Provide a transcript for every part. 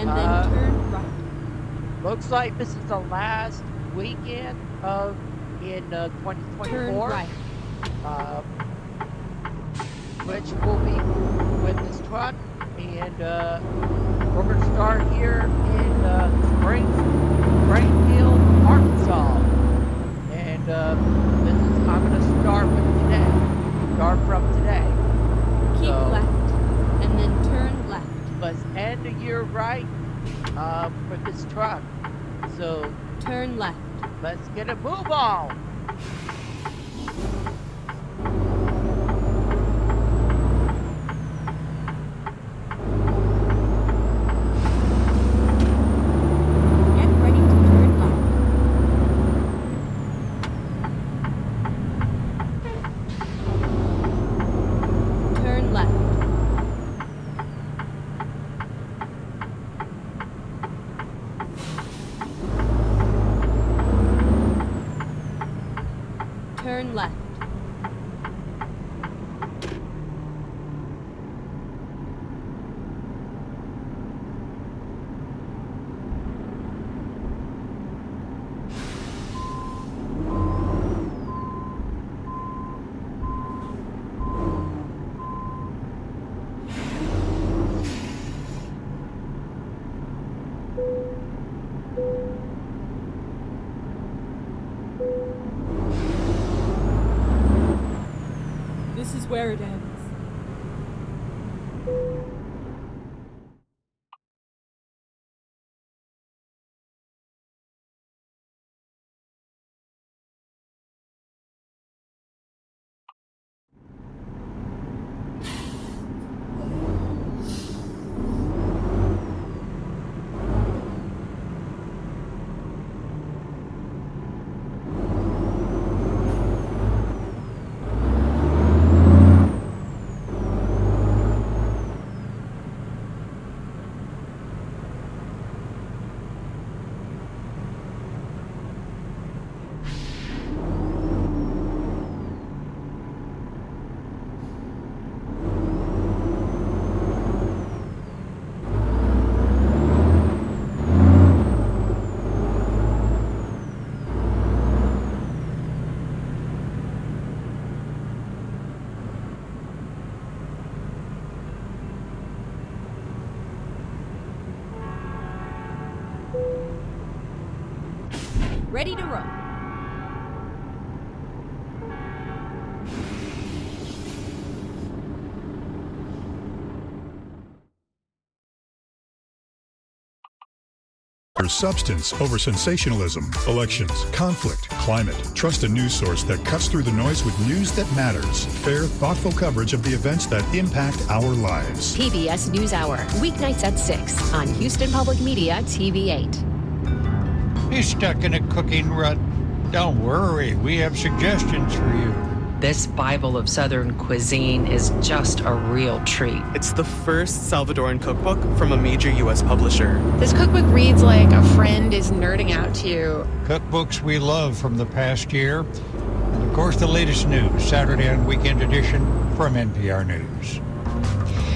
and then turn right. Looks like this is the last weekend in 2024. Turn right. Which will be with this truck, and we're going to start here in Springfield, Arkansas. And I'm going to start with today. Start from today. Keep left, and then turn left. Let's end the year right for this truck. So turn left. Let's get a move on. Turn left. This is where it ends. Ready to roll. Substance over sensationalism, elections, conflict, climate. Trust a news source that cuts through the noise with news that matters. Fair, thoughtful coverage of the events that impact our lives. PBS NewsHour, weeknights at 6 on Houston Public Media TV 8. You stuck in a cooking rut? Don't worry, we have suggestions for you. This Bible of Southern cuisine is just a real treat. It's the first Salvadoran cookbook from a major U.S. publisher. This cookbook reads like a friend is nerding out to you. Cookbooks we love from the past year. And of course, the latest news, Saturday and Weekend Edition from NPR News.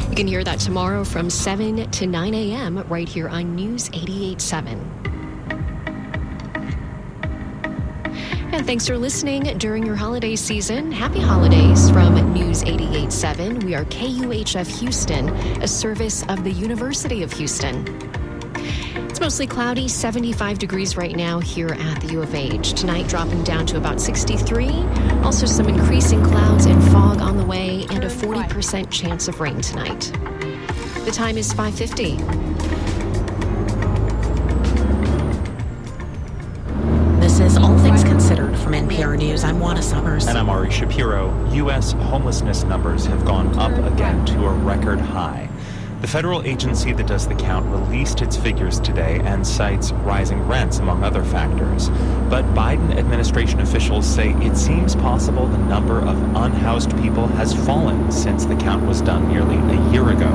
You can hear that tomorrow from 7 to 9 a.m. right here on News 88.7. And thanks for listening during your holiday season. Happy holidays from News 88.7. We are KUHF Houston, a service of the University of Houston. It's mostly cloudy, 75 degrees right now here at the U of H. Tonight dropping down to about 63. Also some increasing clouds and fog on the way and a 40% chance of rain tonight. The time is 5:50. This is All Things Considered from NPR News. I'm Juana Summers. And I'm Ari Shapiro. U.S. homelessness numbers have gone up again to a record high. The federal agency that does the count released its figures today and cites rising rents, among other factors. But Biden administration officials say it seems possible the number of unhoused people has fallen since the count was done nearly a year ago.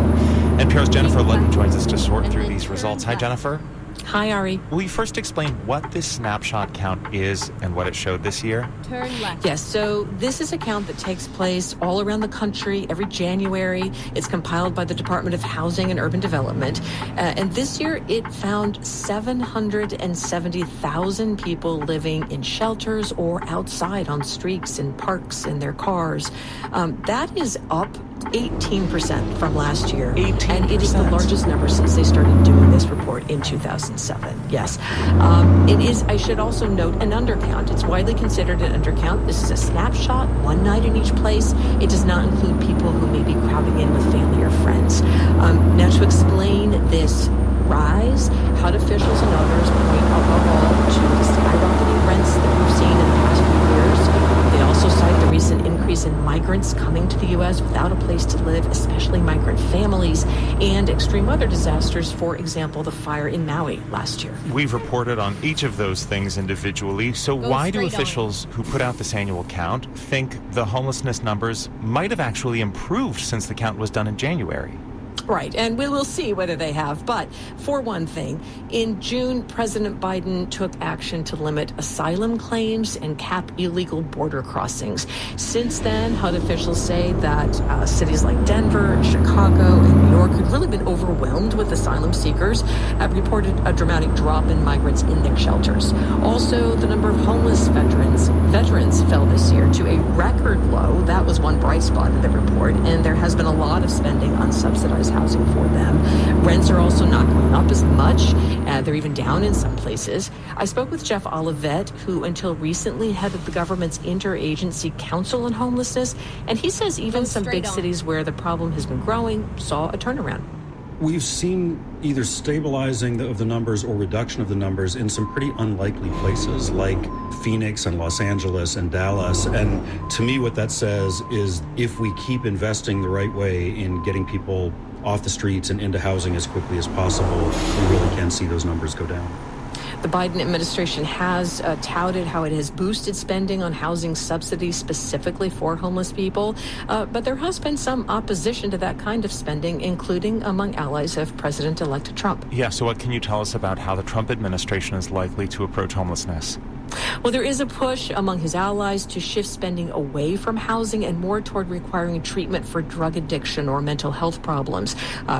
NPR's Jennifer Ludden joins us to sort through these results. Hi, Jennifer. Hi, Ari. Will you first explain what this snapshot count is and what it showed this year? Turn left. Yes, so this is a count that takes place all around the country every January. It's compiled by the Department of Housing and Urban Development. And this year, it found 770,000 people living in shelters or outside on streets and parks in their cars. That is up 18% from last year. 18%. And it is the largest number since they started doing this report in 2007. Yes. It is, I should also note, an undercount. It's widely considered an undercount. This is a snapshot, one night in each place. It does not include people who may be crowding in with family or friends. Now, to explain this rise, HUD officials and others point above all to the skyrocketing rents that we've seen in the past few years. They also cite the recent increase in migrants coming to the U.S. without a place to live, especially migrant families, and extreme weather disasters, for example, the fire in Maui last year. We've reported on each of those things individually, so why do officials who put out this annual count think the homelessness numbers might have actually improved since the count was done in January? Right, and we will see whether they have. But for one thing, in June, President Biden took action to limit asylum claims and cap illegal border crossings. Since then, HUD officials say that cities like Denver, Chicago, and New York have really been overwhelmed with asylum seekers, have reported a dramatic drop in migrants in their shelters. Also, the number of homeless veterans fell this year to a record low. That was one bright spot in the report, and there has been a lot of spending on subsidized housing for them. Rents are also not going up as much. They're even down in some places. I spoke with Jeff Olivet, who until recently headed the government's interagency council on homelessness, and he says even some big cities where the problem has been growing saw a turnaround. We've seen either stabilizing of the numbers or reduction of the numbers in some pretty unlikely places like Phoenix and Los Angeles and Dallas. And to me, what that says is if we keep investing the right way in getting people off the streets and into housing as quickly as possible, we really can see those numbers go down. The Biden administration has touted how it has boosted spending on housing subsidies specifically for homeless people, but there has been some opposition to that kind of spending, including among allies of President-elect Trump. Yeah, so what can you tell us about how the Trump administration is likely to approach homelessness? Well, there is a push among his allies to shift spending away from housing and more toward requiring treatment for drug addiction or mental health problems.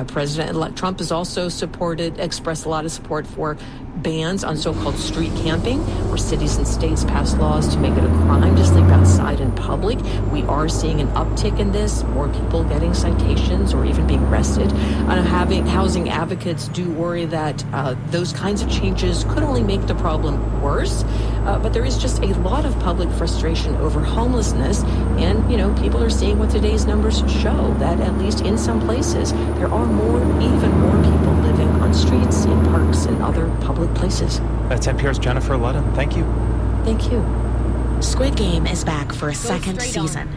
President-elect Trump has also expressed a lot of support for bans on so-called street camping, where cities and states pass laws to make it a crime to sleep outside in public. We are seeing an uptick in this, more people getting citations or even being arrested. Housing advocates do worry that those kinds of changes could only make the problem worse. But there is just a lot of public frustration over homelessness. And, people are seeing what today's numbers show, that at least in some places, there are even more people living on streets, in parks, and other public places. That's NPR's Jennifer Ludden. Thank you. Thank you. Squid Game is back for a second season.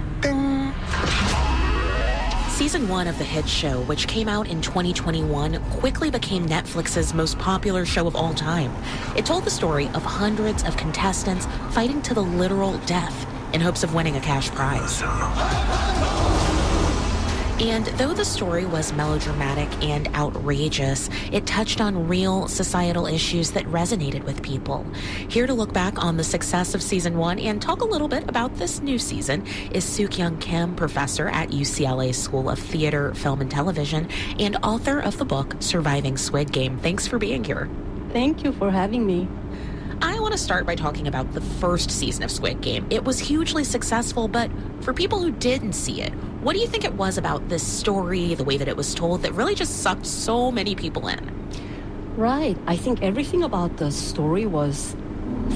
Season 1 of the hit show, which came out in 2021, quickly became Netflix's most popular show of all time. It told the story of hundreds of contestants fighting to the literal death in hopes of winning a cash prize. And though the story was melodramatic and outrageous, it touched on real societal issues that resonated with people. Here to look back on the success of Season 1 and talk a little bit about this new season is Suk-Young Kim, professor at UCLA School of Theater, Film, and Television, and author of the book Surviving Squid Game. Thanks for being here. Thank you for having me. I want to start by talking about the first season of Squid Game. It was hugely successful, but for people who didn't see it, what do you think it was about this story, the way that it was told, that really just sucked so many people in? Right. I think everything about the story was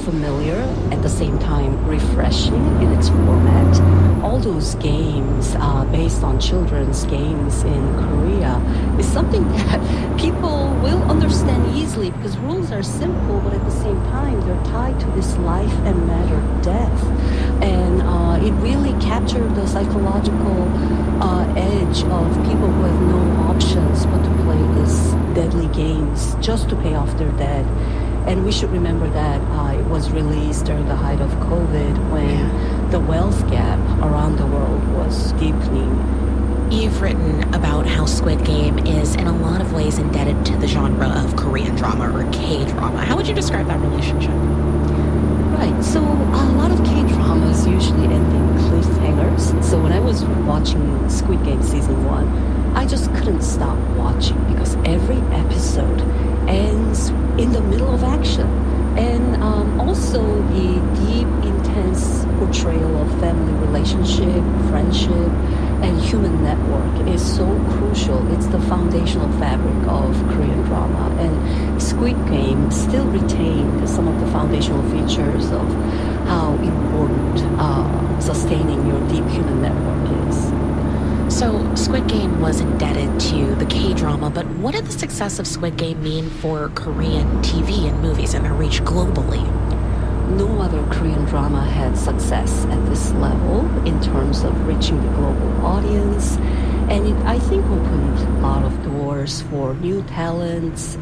familiar, at the same time refreshing in its format. All those games based on children's games in Korea is something that people will understand easily because rules are simple, but at the same time they're tied to this life and matter death. And it really captured the psychological edge of people who have no options but to play these deadly games just to pay off their debt. And we should remember that it was released during the height of COVID when the wealth gap around the world was deepening. You've written about how Squid Game is in a lot of ways indebted to the genre of Korean drama. drama or K-drama. How would you describe that relationship? Right. So a lot of K-dramas usually end in cliffhangers. So when I was watching Squid Game season 1, I just couldn't stop watching because every episode ends in the middle of action. And also the deep, intense portrayal of family relationship, friendship, and human network is so crucial. It's the foundational fabric of Korean drama. And Squid Game still retained some of the foundational features of how important sustaining your deep human network is. So Squid Game was indebted to the K-drama, but what did the success of Squid Game mean for Korean TV and movies and their reach globally? No other Korean drama had success at this level in terms of reaching the global audience. And it, I think, opened a lot of doors for new talents.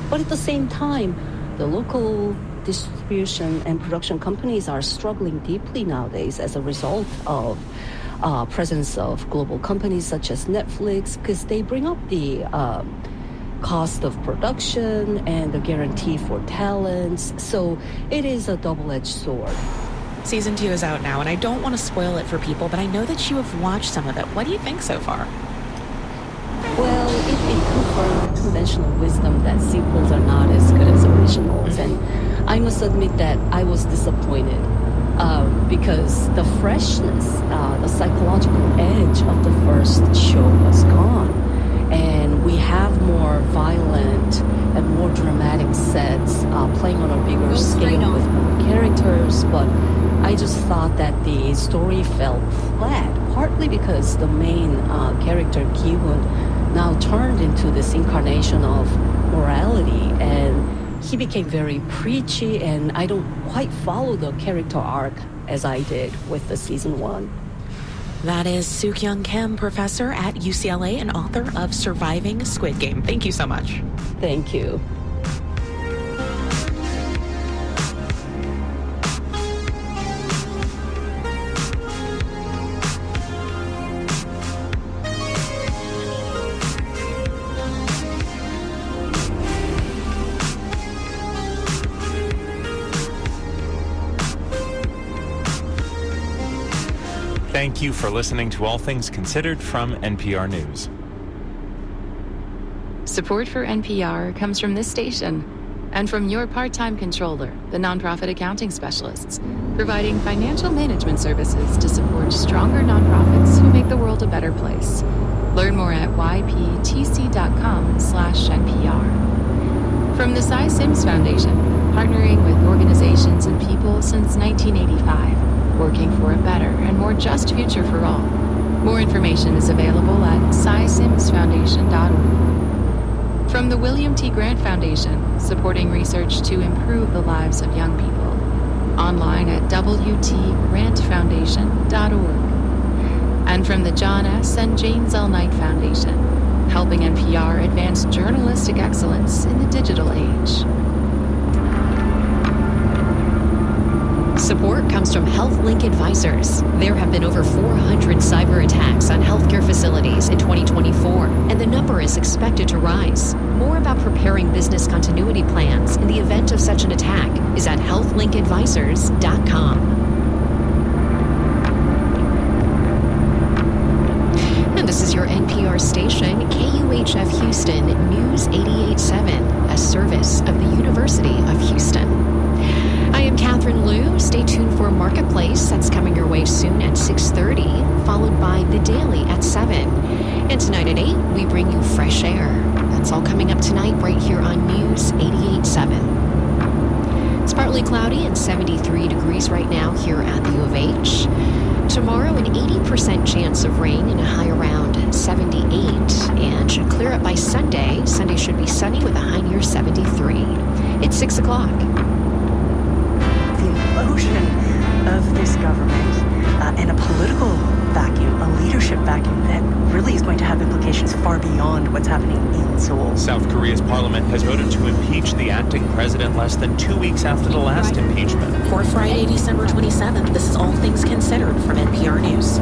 But at the same time, the local distribution and production companies are struggling deeply nowadays as a result of presence of global companies such as Netflix, because they bring up the cost of production and the guarantee for talents. So it is a double-edged sword. Season 2 is out now, and I don't want to spoil it for people, but I know that you have watched some of it. What do you think so far? Well, it confirmed conventional wisdom that sequels are not as good as originals. And I must admit that I was disappointed because the freshness, the psychological edge of the first show was gone. And we have more violent and more dramatic sets playing on a bigger scale with more characters, but I just thought that the story felt flat, partly because the main character, Ki-hoon, now turned into this incarnation of morality, and he became very preachy, and I don't quite follow the character arc as I did with the season 1. That is Suk-Young Kim, professor at UCLA and author of Surviving Squid Game. Thank you so much. Thank you. Thank you for listening to All Things Considered from NPR News. Support for NPR comes from this station and from your part-time controller, the nonprofit accounting specialists, providing financial management services to support stronger nonprofits who make the world a better place. Learn more at yptc.com/NPR. From the Cy Sims Foundation, partnering with organizations and people since 1985. Working for a better and more just future for all. More information is available at SciSimsFoundation.org. From the William T. Grant Foundation, supporting research to improve the lives of young people. Online at WTGrantFoundation.org. And from the John S. and James L. Knight Foundation, helping NPR advance journalistic excellence in the digital age. Support comes from HealthLink Advisors. There have been over 400 cyber attacks on healthcare facilities in 2024, and the number is expected to rise. More about preparing business continuity plans in the event of such an attack is at healthlinkadvisors.com. And this is your NPR station, KUHF Houston News 88.7, a service of the University of Houston. I am Catherine Liu. Stay tuned for Marketplace. That's coming your way soon at 6:30, followed by The Daily at 7. And tonight at 8, we bring you Fresh Air. That's all coming up tonight right here on News 88.7. It's partly cloudy and 73 degrees right now here at the U of H. Tomorrow, an 80% chance of rain and a high around 78, and should clear up by Sunday. Sunday should be sunny with a high near 73. It's 6 o'clock. The implosion of this government and a political vacuum, a leadership vacuum that really is going to have implications far beyond what's happening in Seoul. South Korea's parliament has voted to impeach the acting president less than 2 weeks after the last impeachment. For Friday, December 27th, this is All Things Considered from NPR News.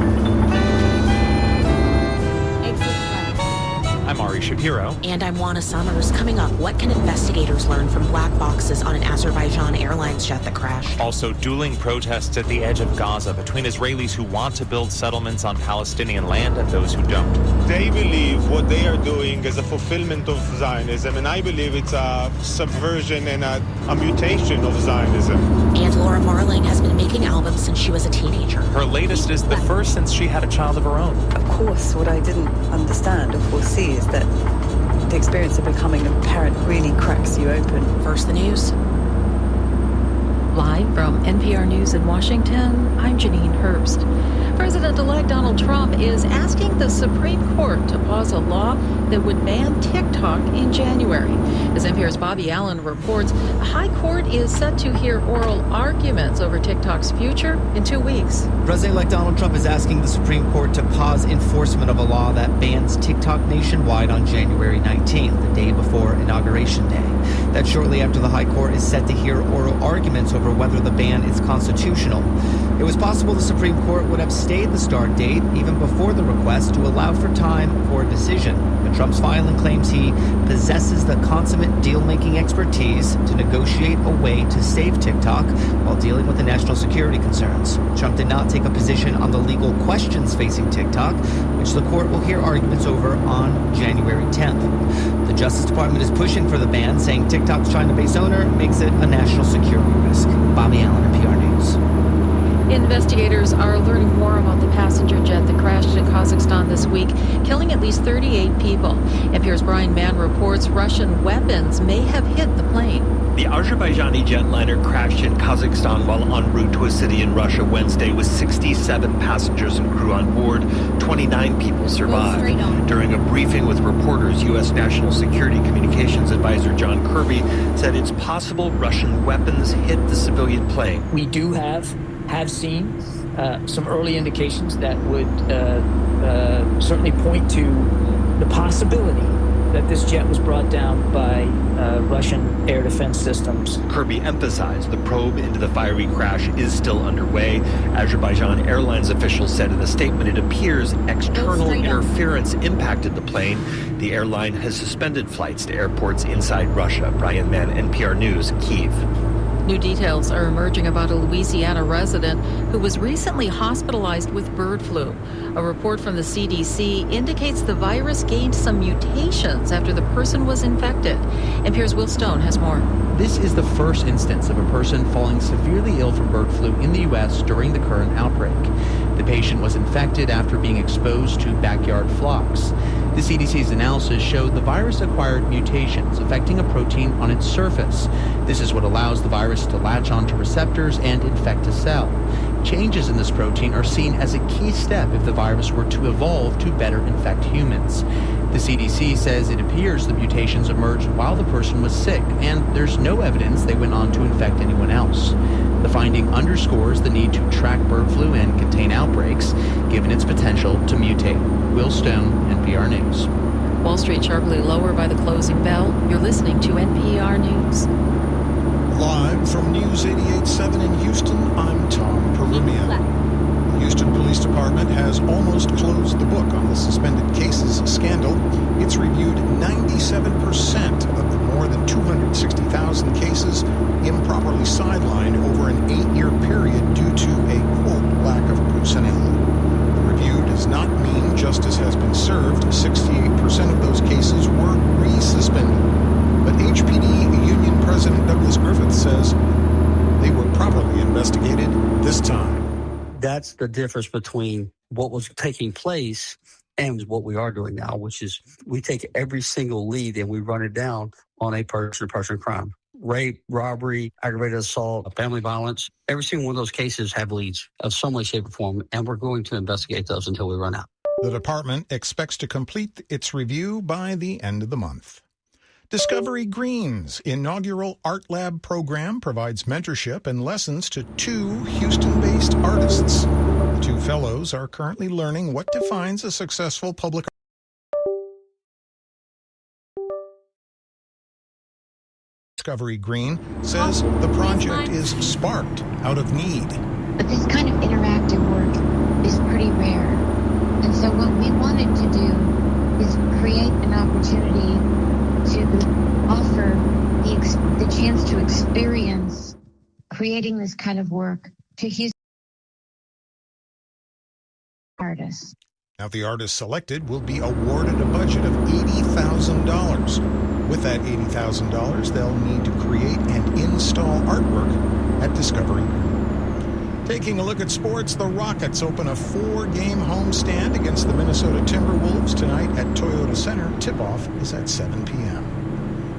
I'm Ari Gregory Shapiro. And I'm Juana Summers. Coming up, what can investigators learn from black boxes on an Azerbaijan Airlines jet that crashed? Also, dueling protests at the edge of Gaza between Israelis who want to build settlements on Palestinian land and those who don't. They believe what they are doing is a fulfillment of Zionism, and I believe it's a subversion and a mutation of Zionism. And Laura Marling has been making albums since she was a teenager. Her latest is the first since she had a child of her own. Of course, what I didn't understand or foresee is that the experience of becoming a parent really cracks you open. First, the news. Live from NPR News in Washington, I'm Janine Herbst. President-elect Donald Trump is asking the Supreme Court to pause a law that would ban TikTok in January. As NPR's Bobby Allen reports, the High Court is set to hear oral arguments over TikTok's future in 2 weeks. President-elect Donald Trump is asking the Supreme Court to pause enforcement of a law that bans TikTok nationwide on January 19th, the day before Inauguration Day. That's shortly after the High Court is set to hear oral arguments over whether the ban is constitutional. It was possible the Supreme Court would have stayed the start date even before the request to allow for time for a decision. But Trump's filing claims he possesses the consummate deal-making expertise to negotiate a way to save TikTok while dealing with the national security concerns. Trump did not take a position on the legal questions facing TikTok, which the court will hear arguments over on January 10th. The Justice Department is pushing for the ban, saying TikTok's China-based owner makes it a national security risk. Bobby Allen, NPR News. Investigators are learning more about the passenger jet that crashed in Kazakhstan this week, killing at least 38 people. NPR's Brian Mann reports Russian weapons may have hit the plane. The Azerbaijani jetliner crashed in Kazakhstan while en route to a city in Russia Wednesday with 67 passengers and crew on board. 29 people survived. During a briefing with reporters, U.S. National Security Communications Advisor John Kirby said it's possible Russian weapons hit the civilian plane. We do have seen some early indications that would certainly point to the possibility that this jet was brought down by Russian air defense systems. Kirby emphasized the probe into the fiery crash is still underway. Azerbaijan Airlines officials said in a statement it appears external interference impacted the plane. The airline has suspended flights to airports inside Russia. Brian Mann, NPR News, Kyiv. New details are emerging about a Louisiana resident who was recently hospitalized with bird flu. A report from the CDC indicates the virus gained some mutations after the person was infected. NPR's Will Stone has more. This is the first instance of a person falling severely ill from bird flu in the U.S. during the current outbreak. The patient was infected after being exposed to backyard flocks. The CDC's analysis showed the virus acquired mutations affecting a protein on its surface. This is what allows the virus to latch onto receptors and infect a cell. Changes in this protein are seen as a key step if the virus were to evolve to better infect humans. The CDC says it appears the mutations emerged while the person was sick, and there's no evidence they went on to infect anyone else. The finding underscores the need to track bird flu and contain outbreaks, given its potential to mutate. Will Stone, NPR News. Wall Street sharply lower by the closing bell. You're listening to NPR News. Live from News 88.7 in Houston, I'm Tom Perumia. The Houston Police Department has almost closed the book on the suspended cases scandal. It's reviewed 97% of the more than 260,000 cases improperly sidelined over an 8-year period due to a, quote, lack of personnel. The review does not mean justice has been served. 68% of those cases were resuspended. But HPD Union President Douglas Griffith says they were properly investigated this time. That's the difference between what was taking place and what we are doing now, which is we take every single lead and we run it down on a person-to-person crime. Rape, robbery, aggravated assault, family violence. Every single one of those cases have leads of some way, shape, or form, and we're going to investigate those until we run out. The department expects to complete its review by the end of the month. Discovery Green's inaugural Art Lab program provides mentorship and lessons to 2 Houston-based artists. The 2 fellows are currently learning what defines a successful public art. Discovery Green says the project is sparked out of need. But this kind of interactive work is pretty rare. And so what we wanted to do is create an opportunity to offer the chance to experience creating this kind of work to Houston artists. Now, the artists selected will be awarded a budget of $80,000. With that $80,000, they'll need to create and install artwork at Discovery. Taking a look at sports, the Rockets open a 4-game homestand against the Minnesota Timberwolves tonight at Toyota Center. Tip-off is at 7 p.m.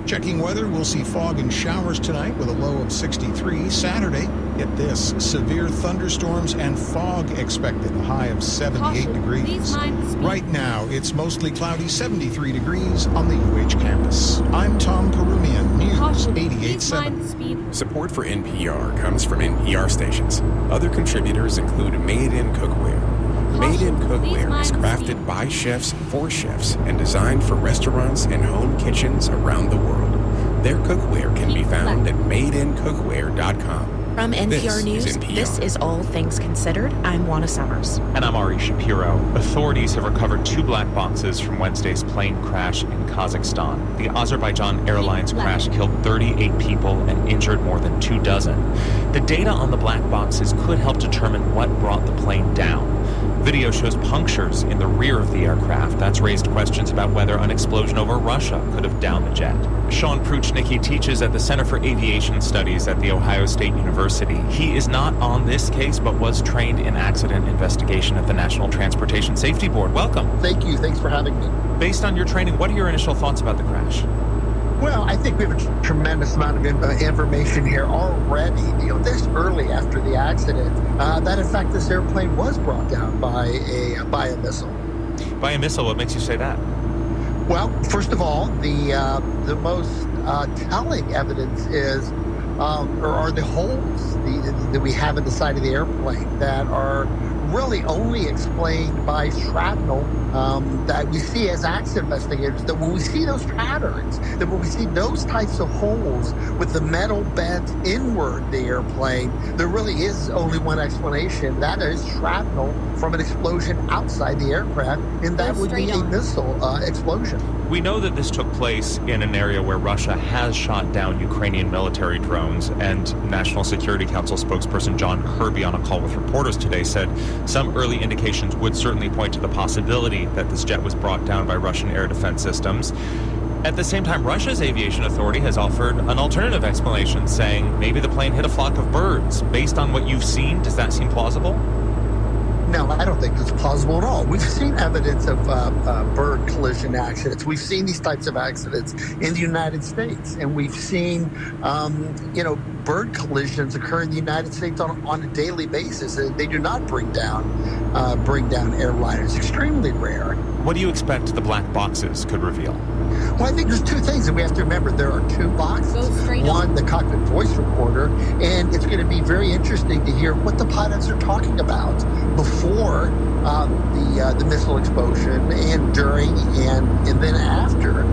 Checking weather, we'll see fog and showers tonight with a low of 63. Saturday, get this, severe thunderstorms and fog expected, a high of 78 degrees. Right now, it's mostly cloudy, 73 degrees on the UH campus. I'm Tom Perumian, News 88.7. Support for NPR comes from NPR stations. Other contributors include Made in Cookware. Made in Cookware is crafted by chefs for chefs and designed for restaurants and home kitchens around the world. Their cookware can be found at madeincookware.com. From NPR News, this is All Things Considered. I'm Juana Summers. And I'm Ari Shapiro. Authorities have recovered 2 black boxes from Wednesday's plane crash in Kazakhstan. The Azerbaijan Airlines crash killed 38 people and injured more than 2 dozen. The data on the black boxes could help determine what brought the plane down. Video shows punctures in the rear of the aircraft. That's raised questions about whether an explosion over Russia could have downed the jet. Sean Pruchnicki teaches at the Center for Aviation Studies at The Ohio State University. He is not on this case, but was trained in accident investigation at the National Transportation Safety Board. Welcome. Thank you. Thanks for having me. Based on your training, what are your initial thoughts about the crash? Well, I think we have a tremendous amount of information here already. This early after the accident, that in fact this airplane was brought down by a missile. By a missile? What makes you say that? Well, first of all, the most telling evidence is are the holes that we have in the side of the airplane that are really only explained by shrapnel that we see as accident investigators, that when we see those patterns, that when we see those types of holes with the metal bent inward the airplane, there really is only one explanation. That is shrapnel from an explosion outside the aircraft, and that would be a missile explosion. We know that this took place in an area where Russia has shot down Ukrainian military drones, and National Security Council spokesperson John Kirby on a call with reporters today said some early indications would certainly point to the possibility that this jet was brought down by Russian air defense systems. At the same time, Russia's aviation authority has offered an alternative explanation, saying maybe the plane hit a flock of birds. Based on what you've seen, does that seem plausible? No, I don't think it's plausible at all. We've seen evidence of bird collision accidents. We've seen these types of accidents in the United States, and we've seen, bird collisions occur in the United States on a daily basis. They do not bring down airliners. Extremely rare. What do you expect the black boxes could reveal? Well, I think there's 2 things that we have to remember. There are 2 boxes. One, the cockpit voice recorder, and it's going to be very interesting to hear what the pilots are talking about before the missile explosion, and during, and then after.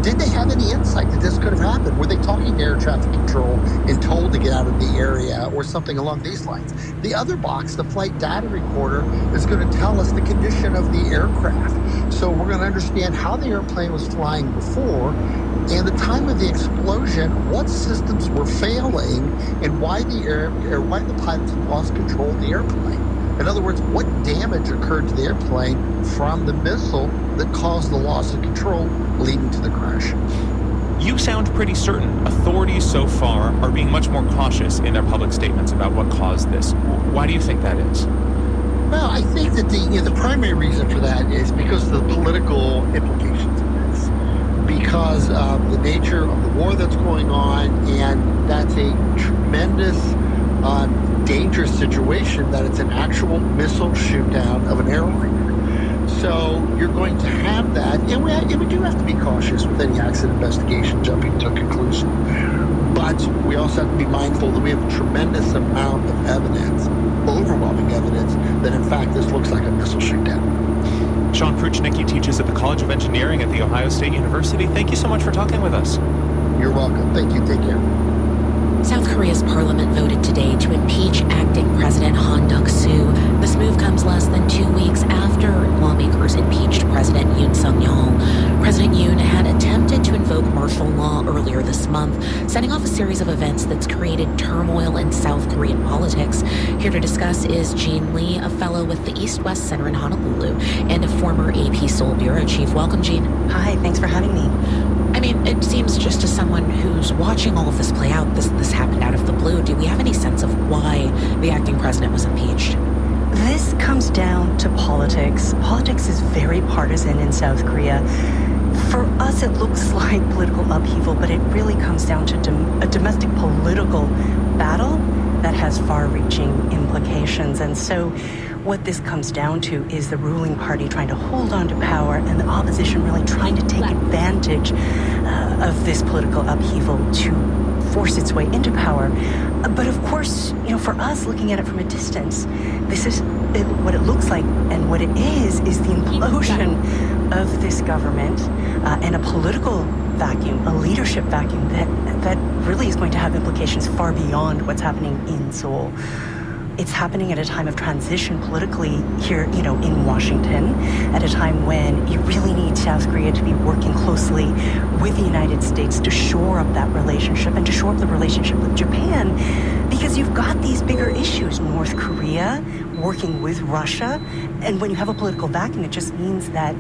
Did they have any insight that this could have happened? Were they talking to air traffic control and told to get out of the area or something along these lines? The other box, the flight data recorder, is going to tell us the condition of the aircraft. So we're going to understand how the airplane was flying before, and the time of the explosion, what systems were failing, and why the pilots lost control of the airplane. In other words, what damage occurred to the airplane from the missile that caused the loss of control, leading to the crash. You sound pretty certain. Authorities so far are being much more cautious in their public statements about what caused this. Why do you think that is? Well, I think that the primary reason for that is because of the political implications of this. Because of the nature of the war that's going on, and that's a tremendous dangerous situation that it's an actual missile shoot down of an airliner. So you're going to have that, and we do have to be cautious with any accident investigation jumping to a conclusion. But we also have to be mindful that we have a tremendous amount of evidence, overwhelming evidence, that in fact this looks like a missile shoot down. Sean Pruchnicki teaches at the College of Engineering at The Ohio State University. Thank you so much for talking with us. You're welcome. Thank you. Take care. South Korea's parliament voted today to impeach acting President Han Duck-soo. This move comes less than 2 weeks after lawmakers impeached President Yoon Suk-yeol. President Yoon had attempted to invoke martial law earlier this month, setting off a series of events that's created turmoil in South Korean politics. Here to discuss is Jean Lee, a fellow with the East-West Center in Honolulu and a former AP Seoul bureau chief. Welcome, Jean. Hi, thanks for having me. I mean, it seems just to someone who's watching all of this play out, this happened out of the blue. Do we have any sense of why the acting president was impeached? This comes down to politics. Politics is very partisan in South Korea. For us, it looks like political upheaval, but it really comes down to a domestic political battle that has far-reaching implications. And so what this comes down to is the ruling party trying to hold on to power and the opposition really trying to take advantage of this political upheaval to force its way into power. But of course, for us looking at it from a distance, this is what it looks like, and what it is the implosion of this government and a political vacuum, a leadership vacuum that really is going to have implications far beyond what's happening in Seoul. It's happening at a time of transition politically here, in Washington, at a time when you really need South Korea to be working closely with the United States to shore up that relationship and to shore up the relationship with Japan, because you've got these bigger issues, North Korea working with Russia, and when you have a political vacuum, it just means that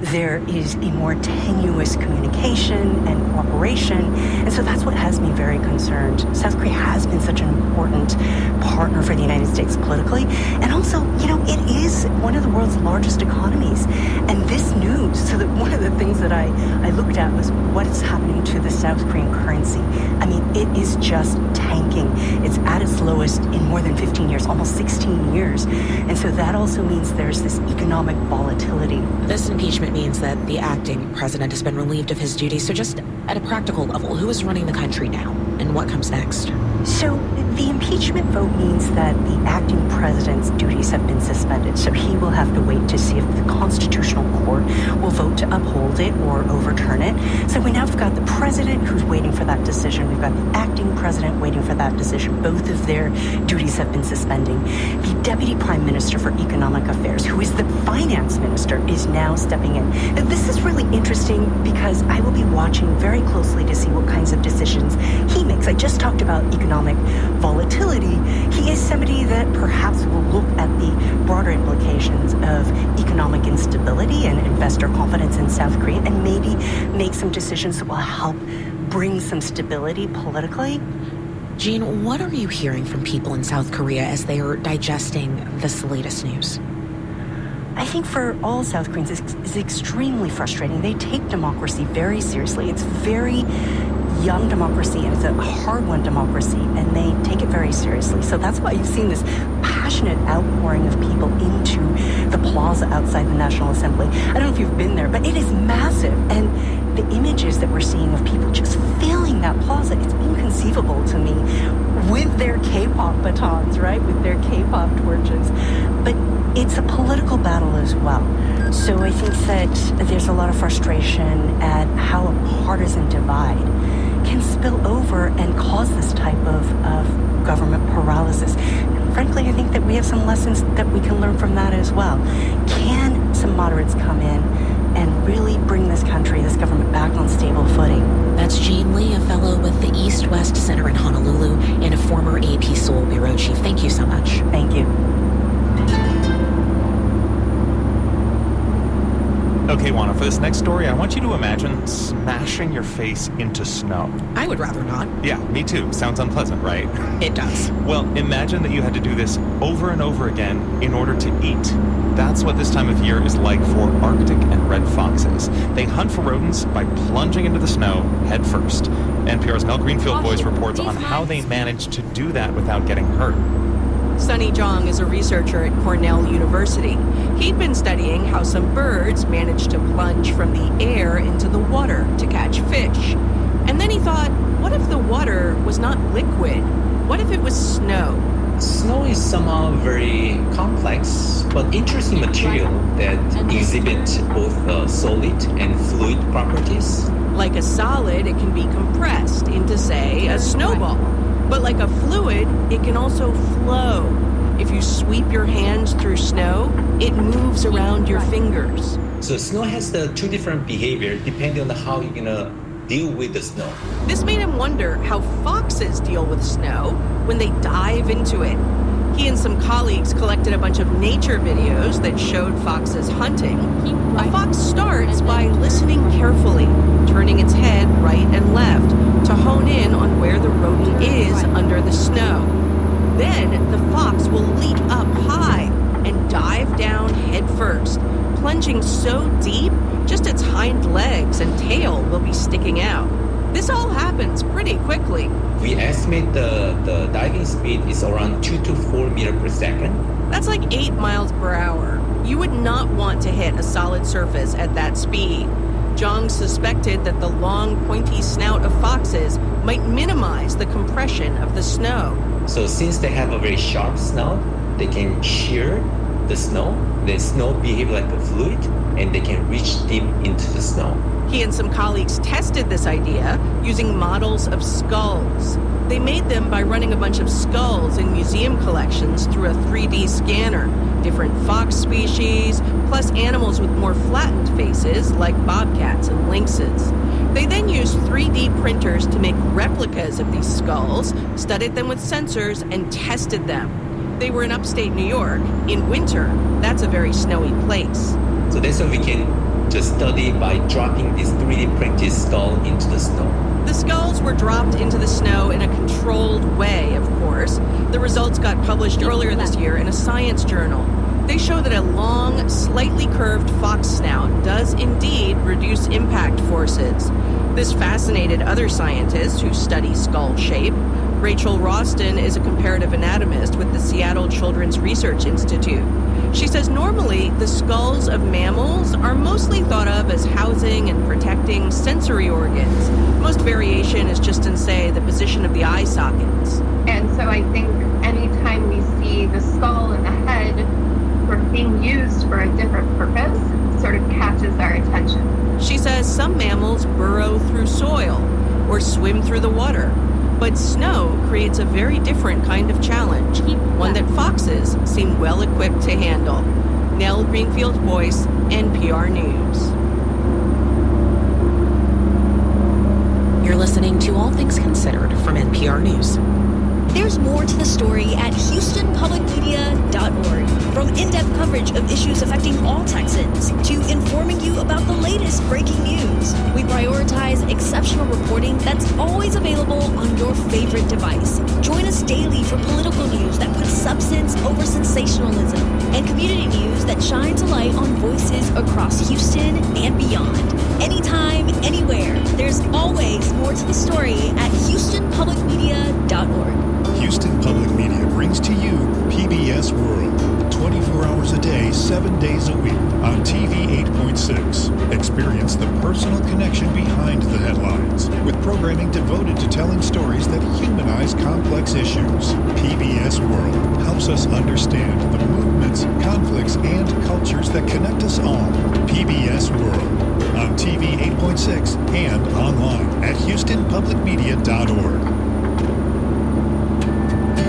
there is a more tenuous communication and cooperation. And so that's what has me very concerned. South Korea has been such an important partner for the United States politically. And also, it is one of the world's largest economies. And this news, so that one of the things that I looked at was what's happening to the South Korean currency. I mean, it is just tanking. It's at its lowest in more than 15 years, almost 16 years. And so that also means there's this economic volatility. This impeachment means that the acting president has been relieved of his duties. So just at a practical level, who is running the country now and what comes next? So the impeachment vote means that the acting president's duties have been suspended. So he will have to wait to see if the Constitutional Court will vote to uphold it or overturn it. So we now have got the president who's waiting for that decision. We've got the acting president waiting for that decision. Both of their duties have been suspending. The deputy prime minister for economic affairs, who is the finance minister, is now stepping in. And this is really interesting because I will be watching very closely to see what kinds of decisions he makes. I just talked about economic volatility. He is somebody that perhaps will look at the broader implications of economic instability and investor confidence in South Korea and maybe make some decisions that will help bring some stability politically. Jean, what are you hearing from people in South Korea as they are digesting this latest news? I think for all South Koreans, it's extremely frustrating. They take democracy very seriously. It's very young democracy, and it's a hard-won democracy, and they take it very seriously. So that's why you've seen this passionate outpouring of people into the plaza outside the National Assembly. I don't know if you've been there, but it is massive. And the images that we're seeing of people just filling that plaza, it's inconceivable to me, with their K-pop batons, right? With their K-pop torches. But it's a political battle as well. So I think that there's a lot of frustration at how a partisan divide can spill over and cause this type of government paralysis. And frankly, I think that we have some lessons that we can learn from that as well. Can some moderates come in and really bring this country, this government, back on stable footing? That's Jean Lee, a fellow with the East-West Center in Honolulu and a former AP Seoul bureau chief. Thank you so much. Thank you. Okay, Juana, for this next story, I want you to imagine smashing your face into snow. I would rather not. Yeah, me too. Sounds unpleasant, right? It does. Well, imagine that you had to do this over and over again in order to eat. That's what this time of year is like for Arctic and red foxes. They hunt for rodents by plunging into the snow head first. NPR's Mel Greenfield-Boyce reports on how they managed to do that without getting hurt. Sunny Zhang is a researcher at Cornell University. He'd been studying how some birds manage to plunge from the air into the water to catch fish. And then he thought, what if the water was not liquid? What if it was snow? Snow is somehow very complex but interesting material that exhibit both solid and fluid properties. Like a solid, it can be compressed into, say, a snowball. But like a fluid, it can also flow. If you sweep your hands through snow, it moves around your fingers. So snow has the two different behavior depending on how you're gonna deal with the snow. This made him wonder how foxes deal with snow when they dive into it. He and some colleagues collected a bunch of nature videos that showed foxes hunting. A fox starts by listening carefully, turning its head right and left to hone in on where the rodent is under the snow. Then the fox will leap up high and dive down head first, plunging so deep, just its hind legs and tail will be sticking out. This all happens pretty quickly. We estimate the diving speed is around 2 to 4 meters per second. That's like 8 miles per hour. You would not want to hit a solid surface at that speed. Jong suspected that the long, pointy snout of foxes might minimize the compression of the snow. So since they have a very sharp snout, they can shear the snow. The snow behaves like a fluid, and they can reach deep into the snow. He and some colleagues tested this idea using models of skulls. They made them by running a bunch of skulls in museum collections through a 3D scanner, different fox species, plus animals with more flattened faces like bobcats and lynxes. They then used 3D printers to make replicas of these skulls, studied them with sensors, and tested them. They were in upstate New York. In winter, that's a very snowy place. So that's what we can just study by dropping this 3D printed skull into the snow. The skulls were dropped into the snow in a controlled way, of course. The results got published earlier this year in a science journal. They show that a long, slightly curved fox snout does indeed reduce impact forces. This fascinated other scientists who study skull shape. Rachel Roston is a comparative anatomist with the Seattle Children's Research Institute. She says normally the skulls of mammals are mostly thought of as housing and protecting sensory organs. Most variation is just in, say, the position of the eye sockets. And so I think anytime we see the skull and the head sort of being used for a different purpose, it sort of catches our attention. She says some mammals burrow through soil or swim through the water. But snow creates a very different kind of challenge, one that foxes seem well equipped to handle. Nell Greenfield-Boyce, NPR News. You're listening to All Things Considered from NPR News. There's more to the story at HoustonPublicMedia.org. From in-depth coverage of issues affecting all Texans to informing you about the latest breaking news, we prioritize exceptional reporting that's always available on your favorite device. Join us daily for political news that puts substance over sensationalism and community news that shines a light on voices across Houston and beyond. Anytime, anywhere, there's always more to the story at HoustonPublicMedia.org. Houston Public Media brings to you PBS World, 24 hours a day, 7 days a week on TV 8.6. Experience the personal connection behind the headlines with programming devoted to telling stories that humanize complex issues. PBS World helps us understand the movements, conflicts, and cultures that connect us all. PBS World on TV 8.6 and online at HoustonPublicMedia.org.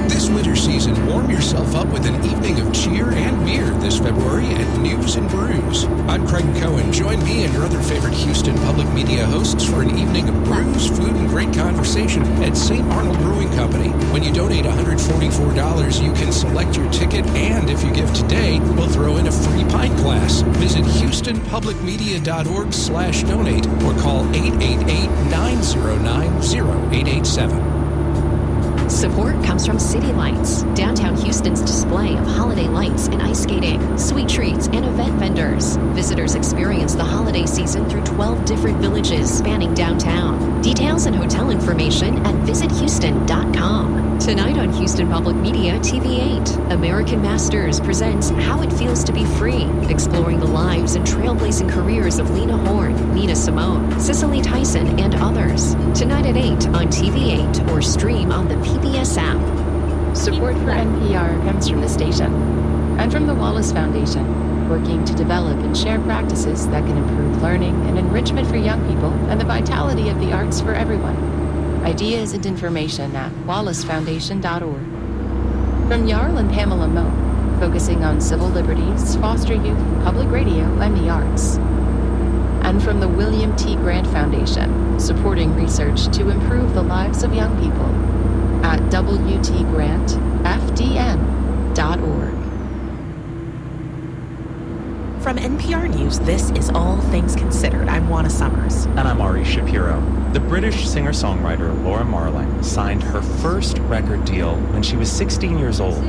This winter season, warm yourself up with an evening of cheer and beer this February at News and Brews. I'm Craig Cohen. Join me and your other favorite Houston Public Media hosts for an evening of brews, food, and great conversation at St. Arnold Brewing Company. When you donate $144, you can select your ticket, and if you give today, we'll throw in a free pint glass. Visit HoustonPublicMedia.org/donate or call 888-909-0887. Support comes from City Lights, downtown Houston's display of holiday lights and ice skating, sweet treats, and event vendors. Visitors experience the holiday season through 12 different villages spanning downtown. Details and hotel information at visithouston.com. Tonight on Houston Public Media TV 8, American Masters presents How It Feels to Be Free, exploring the lives and trailblazing careers of Lena Horne, Nina Simone, Cicely Tyson, and others. Tonight at 8 on TV 8 or stream on the PBS app. Support for NPR comes from the station and from the Wallace Foundation. working to develop and share practices that can improve learning and enrichment for young people and the vitality of the arts for everyone. Ideas and information at wallacefoundation.org. From Jarl and Pamela Moe, focusing on civil liberties, foster youth, public radio, and the arts. And from the William T. Grant Foundation, supporting research to improve the lives of young people at WTGrantFDN.org. From NPR News, this is All Things Considered. I'm Juana Summers. And I'm Ari Shapiro. The British singer-songwriter Laura Marling signed her first record deal when she was 16 years old.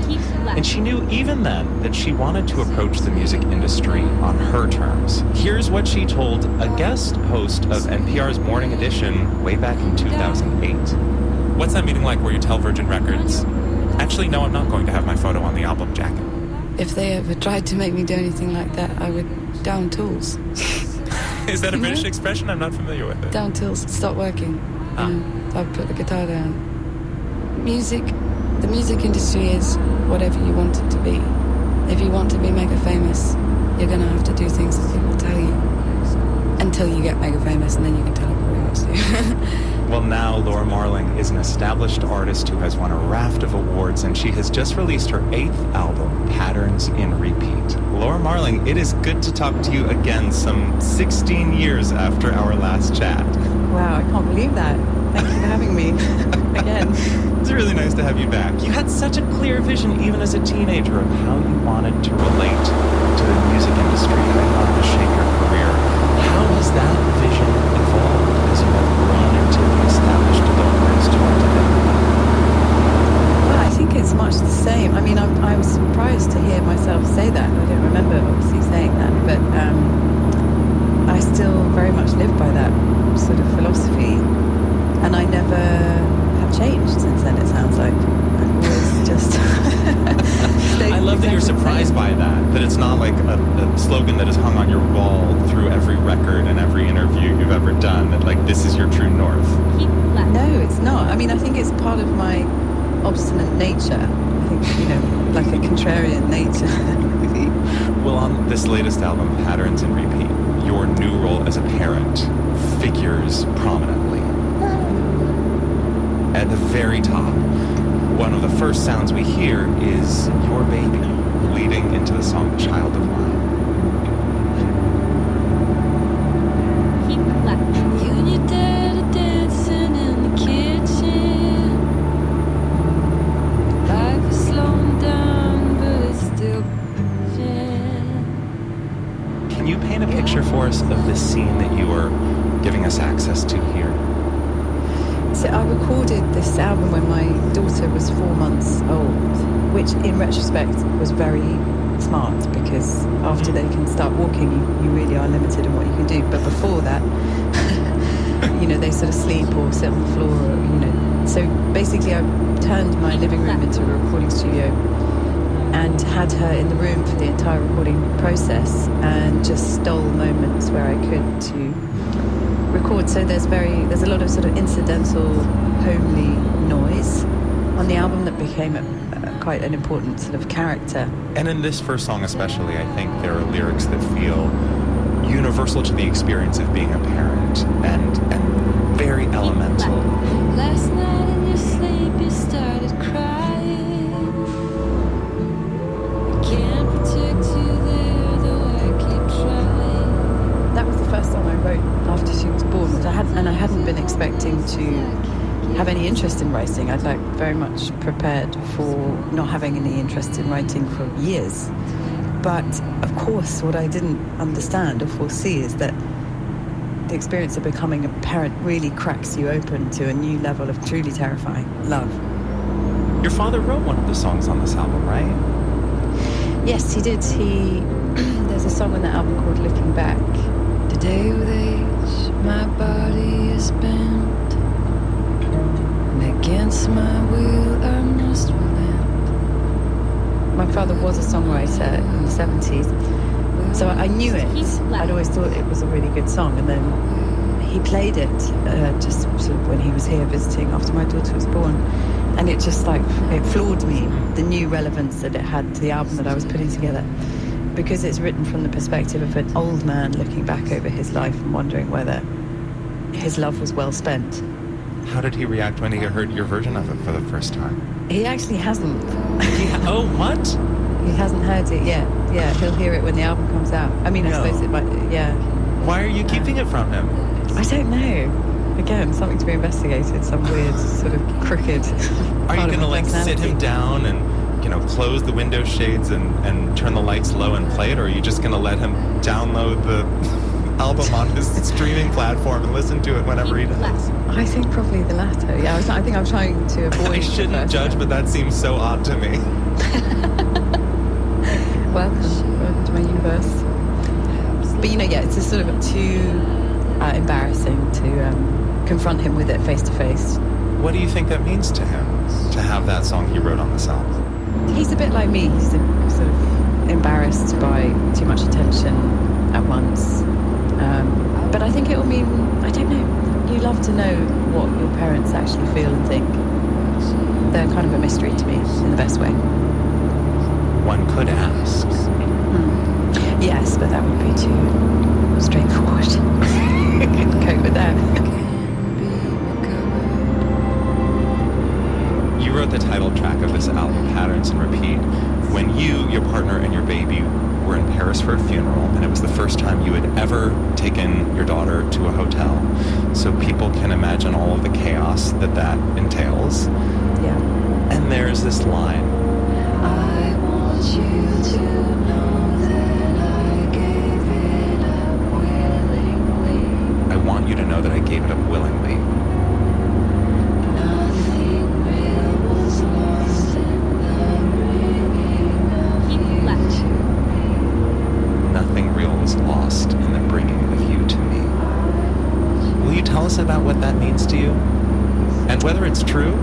And she knew even then that she wanted to approach the music industry on her terms. Here's what she told a guest host of NPR's Morning Edition way back in 2008. What's that meeting like where you tell Virgin Records, actually, no, I'm not going to have my photo on the album jacket? If they ever tried to make me do anything like that, I would down tools. Is that a British expression? I'm not familiar with it. Down tools, stop working. I'd put the guitar down. The music industry is whatever you want it to be. If you want to be mega famous, you're going to have to do things that people tell you until you get mega famous, and then you can tell everybody what to do. Well, now Laura Marling is an established artist who has won a raft of awards, and she has just released her 8th album, Patterns in Repeat. Laura Marling, it is good to talk to you again some 16 years after our last chat. Wow, I can't believe that. Thank you for having me again. It's really nice to have you back. You had such a clear vision, even as a teenager, of how you wanted to relate to the music industry, how you wanted to shape your career. How has that vision evolved as you have grown into the established adult artist you are today? Well, I think it's much the same. I mean, I was surprised to hear myself say that. I don't remember obviously saying that, but I still very much live by that sort of philosophy, and I never have changed since then, it sounds like. I've always just I love that you're surprised by that it's not like a slogan that is hung on your wall through every record and every interview you've ever done, that like this is your true north. No, it's not. I mean, I think it's part of my obstinate nature. I think, like a contrarian nature. Well, on this latest album, Patterns in Repeat, your new role as a parent figures prominently. At the very top, one of the first sounds we hear is your baby leading into the song Child of Mine. You and your dad are dancing in the kitchen. Life is slowing down, but it's still Can you paint a picture for us of this scene that you are giving us access to here? So I recorded this album when my daughter was 4 months old, which in retrospect was very smart, because after they can start walking, you really are limited in what you can do. But before that, they sort of sleep or sit on the floor, So basically I turned my living room into a recording studio and had her in the room for the entire recording process, and just stole moments where I could to record. So there's a lot of sort of incidental, homely noise on the album that became quite an important sort of character. And in this first song especially, I think there are lyrics that feel universal to the experience of being a parent and very elemental. Last night in your sleep you started crying. I can't protect you there, though I keep trying. That was the first song I wrote after she was born, which I hadn't been expecting to have any interest in writing. I'd very much prepared for not having any interest in writing for years. But of course, what I didn't understand or foresee is that the experience of becoming a parent really cracks you open to a new level of truly terrifying love. Your father wrote one of the songs on this album, right? Yes, he did. There's a song on that album called Looking Back. Today with age, my body is bent, and against my will I must relent. My father was a songwriter in the 70s, so I knew it. I'd always thought it was a really good song, and then he played it just sort of when he was here visiting after my daughter was born, and it just it floored me, the new relevance that it had to the album that I was putting together. because it's written from the perspective of an old man looking back over his life and wondering whether his love was well spent. How did he react when he heard your version of it for the first time? He actually hasn't. Oh, what? He hasn't heard it yet. Yeah, he'll hear it when the album comes out. I mean, I suppose it might, yeah. Why are you keeping it from him? I don't know. Again, something to be investigated, some weird sort of crooked Are you going to like sit him down and, close the window shades and turn the lights low and play it? Or are you just going to let him download the album on his streaming platform and listen to it whenever he does? I think probably the latter. Yeah, I think I'm trying to avoid. I shouldn't judge, but that seems so odd to me. Welcome to my universe. But it's just sort of too embarrassing to confront him with it face to face. What do you think that means to him, to have that song he wrote on this album? He's a bit like me. He's sort of embarrassed by too much attention at once. But I think it will mean, I don't know, you love to know what your parents actually feel and think. They're kind of a mystery to me in the best way. One could ask. Yes, but that would be too straightforward. Cope with that. You wrote the title track of this album, Patterns and Repeat, when you, your partner, and your baby were in Paris for a funeral, and it was the first time you had ever taken your daughter to a hotel. So people can imagine all of the chaos that entails. Yeah. And there's this line. I want you to know that I gave it up willingly. I want you to know that I gave it up willingly. Nothing real was lost in the bringing of you to me. Nothing real was lost in the bringing of you to me. Will you tell us about what that means to you? And whether it's true?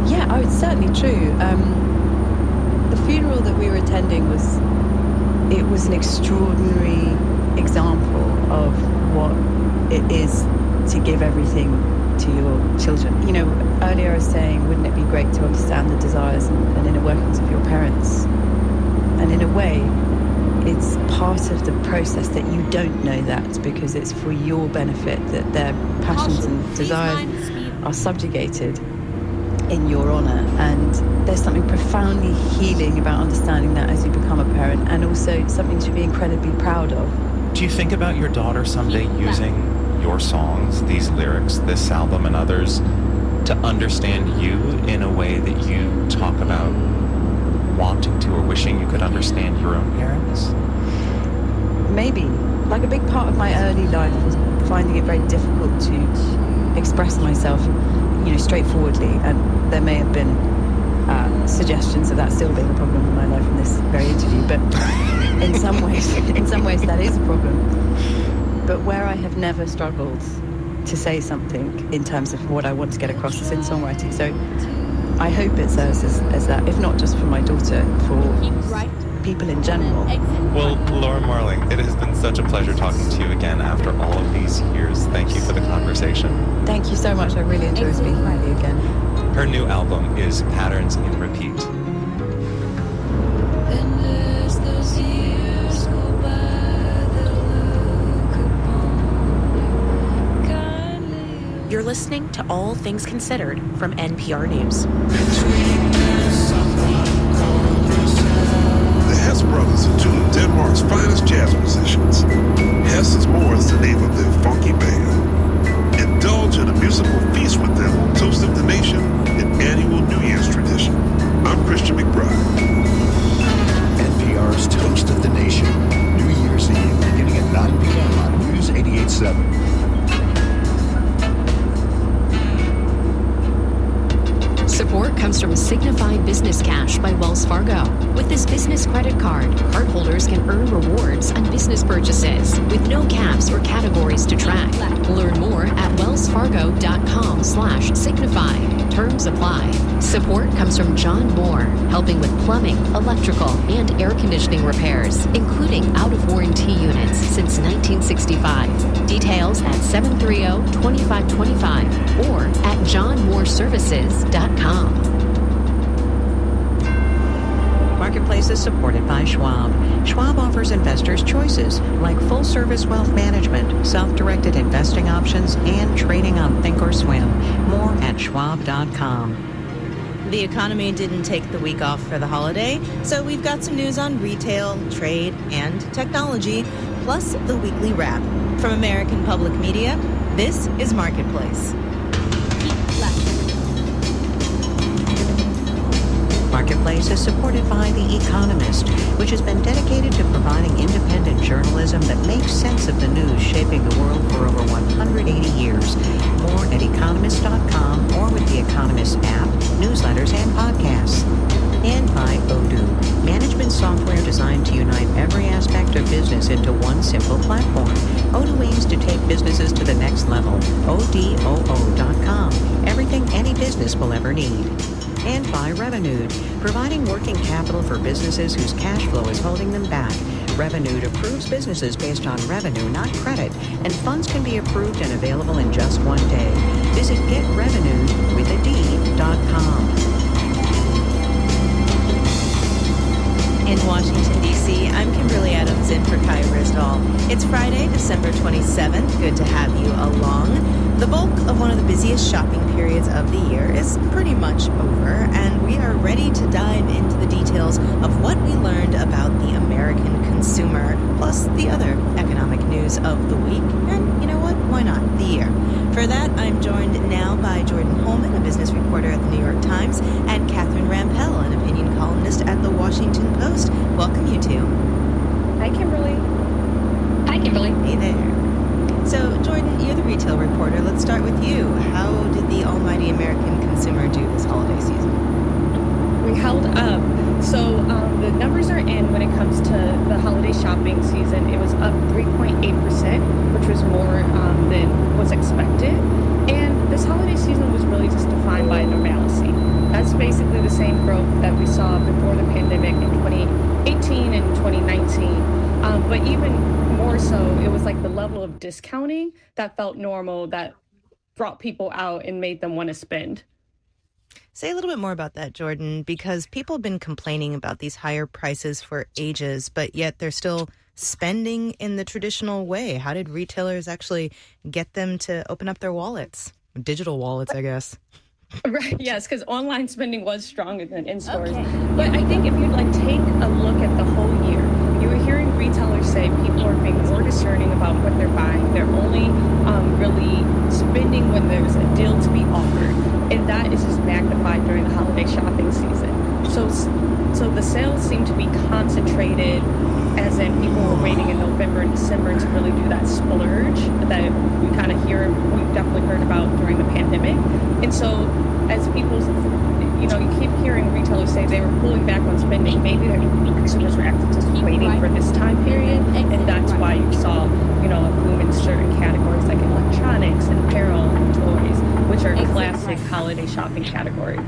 Yeah, it's certainly true. The funeral that we were attending was an extraordinary example of what it is to give everything to your children. Earlier I was saying, wouldn't it be great to understand the desires and inner workings of your parents? And in a way, it's part of the process that you don't know that, because it's for your benefit that their passions and desires are subjugated in your honor. And there's something profoundly healing about understanding that as you become a parent, and also something to be incredibly proud of. Do you think about your daughter someday using your songs, these lyrics, this album and others, to understand you in a way that you talk about wanting to or wishing you could understand your own parents? Maybe. Like, a big part of my early life was finding it very difficult to express myself, straightforwardly, and there may have been suggestions of that still being a problem in my life in this very interview, but in some ways that is a problem. But where I have never struggled to say something in terms of what I want to get across is in songwriting. So I hope it serves as that, if not just for my daughter, for people in general. Well, Laura Marling, it has been such a pleasure talking to you again after all of these years. Thank you for the conversation. Thank you so much. I really enjoyed speaking with you again. Her new album is Patterns in Repeat. And as those years go by, they'll look upon kindly. You're listening to All Things Considered from NPR News. The Hess brothers are two of Denmark's finest jazz musicians. Hess is more is the name of their funky band. Indulge in a musical feast with them on Toast of the Nation, an annual New Year's tradition. I'm Christian McBride. NPR's Toast of the Nation, New Year's Eve, beginning at 9 p.m. on News 88.7. Support comes from Signify Business Cash by Wells Fargo. With this business credit card, cardholders can earn rewards on business purchases with no caps or categories to track. Learn more at wellsfargo.com/signify. Terms apply. Support comes from John Moore, helping with plumbing, electrical, and air conditioning repairs, including out-of-warranty units since 1965. Details at 730-2525 or at johnmooreservices.com. Marketplace is supported by Schwab. Schwab offers investors choices like full-service wealth management, self-directed investing options, and trading on Thinkorswim. More at schwab.com. The economy didn't take the week off for the holiday, so we've got some news on retail, trade, and technology, plus the weekly wrap. From American Public Media, this is Marketplace. Marketplace is supported by The Economist, which has been dedicated to providing independent journalism that makes sense of the news shaping the world for over 180 years. More at economist.com or with The Economist app, newsletters, and podcasts. And by Odoo, management software designed to unite every aspect of business into one simple platform. Odoo aims to take businesses to the next level. ODOO.com. Everything any business will ever need. And by Revenued, providing working capital for businesses whose cash flow is holding them back. Revenued approves businesses based on revenue, not credit, and funds can be approved and available in just one day. Visit getrevenued.com. In Washington, D.C., I'm Kimberly Adams in for Kai Risdall. It's Friday, December 27th. Good to have you along. The bulk of one of the busiest shopping periods of the year is pretty much over, and we are ready to dive into the details of what we learned about the American consumer, plus the other economic news of the week, and you know what? Why not? The year. For that, I'm joined now by Jordan Holman, a business reporter at the New York Times, and Catherine Rampell, an opinion columnist at the Washington Post. Welcome, you two. Hi, Kimberly. Hi, Kimberly. Hey there. So, Jordan, you're the retail reporter. Let's start with you. How did the almighty American consumer do this holiday season? We held up. So the numbers are in when it comes to the holiday shopping season. It was up 3.8%, which was more than was expected. And this holiday season was really just defined by normalcy. That's basically the same growth that we saw before the pandemic in 2018 and 2019. But even more so, it was like the level of discounting that felt normal, that brought people out and made them want to spend. Say a little bit more about that, Jordan, because people have been complaining about these higher prices for ages, but yet they're still spending in the traditional way. How did retailers actually get them to open up their wallets? Digital wallets, I guess. Right, yes, because online spending was stronger than in stores. Okay. But I think if you take a look at the whole year, you were hearing retailers say people are being more discerning about what they're buying. They're only really spending when there's a deal to be offered. And that is just magnified during the holiday shopping season. So the sales seem to be concentrated, as in people were waiting in November and December to really do that splurge that we kind of hear, we've definitely heard about during the pandemic. And so as people, you keep hearing retailers say they were pulling back on spending. Maybe their consumers were actually just waiting for this time period. And that's why you saw, a boom in certain categories like electronics and apparel and toys, which are classic holiday shopping category.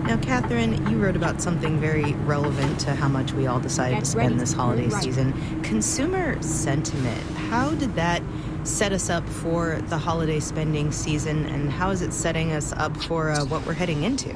Now, Catherine, you wrote about something very relevant to how much we all decided to spend this holiday season. Consumer sentiment. How did that set us up for the holiday spending season, and how is it setting us up for what we're heading into?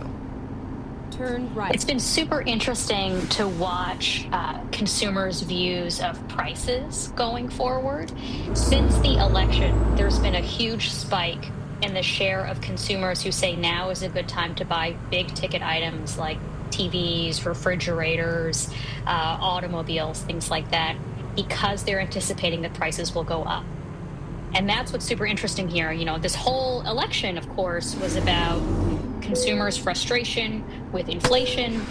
Turn right. It's been super interesting to watch consumers' views of prices going forward. Since the election, there's been a huge spike in the share of consumers who say now is a good time to buy big ticket items like TVs, refrigerators, automobiles, things like that, because they're anticipating that prices will go up. And that's what's super interesting here. This whole election, of course, was about consumers' frustration with inflation,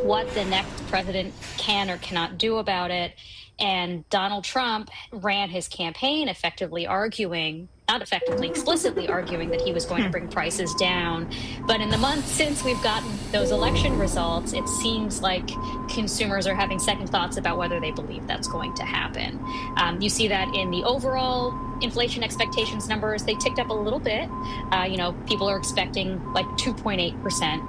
what the next president can or cannot do about it. And Donald Trump ran his campaign explicitly arguing that he was going to bring prices down. But in the months since we've gotten those election results, it seems like consumers are having second thoughts about whether they believe that's going to happen. You see that in the overall inflation expectations numbers. They ticked up a little bit. People are expecting like 2.8%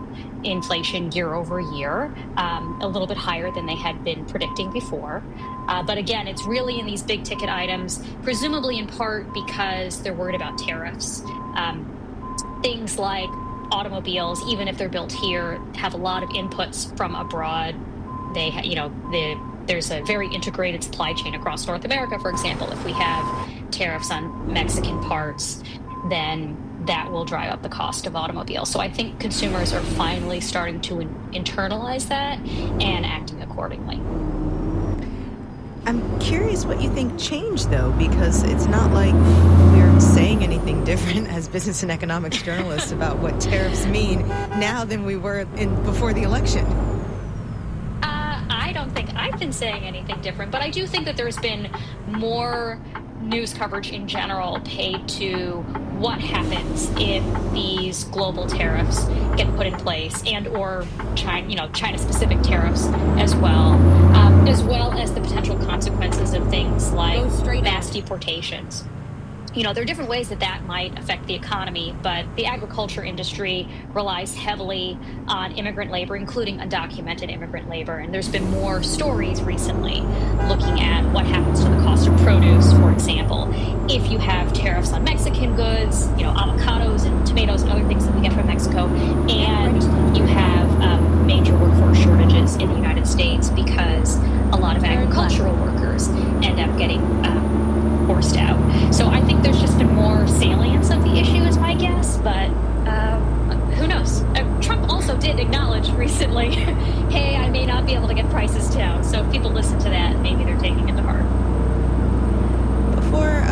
inflation year over year, a little bit higher than they had been predicting before. But again, it's really in these big ticket items, presumably in part because they're worried about tariffs. Things like automobiles, even if they're built here, have a lot of inputs from abroad. They, there's a very integrated supply chain across North America, for example. If we have tariffs on Mexican parts, then that will drive up the cost of automobiles. So I think consumers are finally starting to internalize that and acting accordingly. I'm curious what you think changed, though, because it's not like we're saying anything different as business and economics journalists about what tariffs mean now than we were before the election. I don't think I've been saying anything different, but I do think that there's been more news coverage in general paid to what happens if these global tariffs get put in place, and or China-specific tariffs as well as the potential consequences of things like mass deportations. There are different ways that might affect the economy, but the agriculture industry relies heavily on immigrant labor, including undocumented immigrant labor. And there's been more stories recently looking at what happens to the cost of produce, for example. If you have tariffs on Mexican goods, avocados and tomatoes and other things that we get from Mexico, and you have major workforce shortages in the United States because a lot of agricultural workers end up getting forced out. So I think there's just been more salience of the issue is my guess, but who knows? Trump also did acknowledge recently, hey, I may not be able to get prices down. So if people listen to that, maybe they're taking it to heart. Before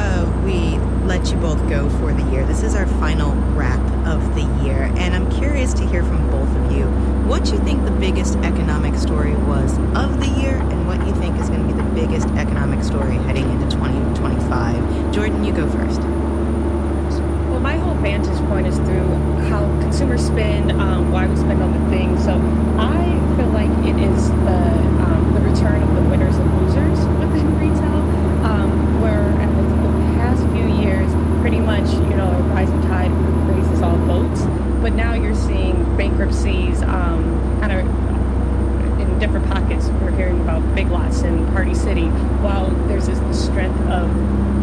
we let you both go for the year, this is our final wrap of the year, and I'm curious to hear from both of you what you think the biggest economic story was of the year and what you think is going to be the biggest economic story heading into 2025. Jordan, you go first. Well, my whole vantage point is through how consumers spend, why we spend on the things. So I feel like it is the return of the winners and losers within retail, whereas the past few years, pretty much, a rising tide raises all boats. But now you're seeing bankruptcies kind of in different pockets. We're hearing about Big Lots in Party City, while there's this strength of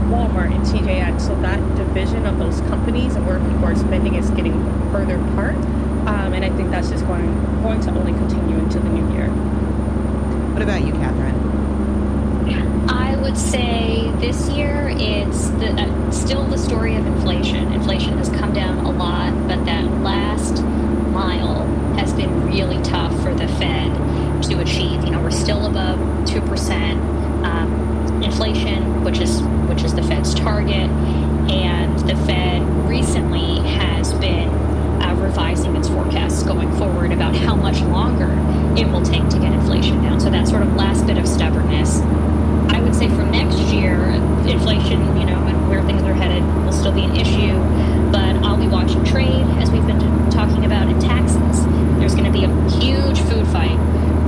Walmart and TJX. So that division of those companies and where people are spending is getting further apart. And I think that's just going to only continue into the new year. What about you, Catherine? I would say this year it's still the story of inflation. Inflation has come down a lot, but that last mile has been really tough for the Fed to achieve. We're still above 2% inflation, which is the Fed's target, and the Fed recently has been revising its forecasts going forward about how much longer it will take to get inflation down. So that sort of last bit of stubbornness. I would say for next year, inflation, and where things are headed will still be an issue, but I'll be watching trade, as we've been talking about, in taxes. There's going to be a huge food fight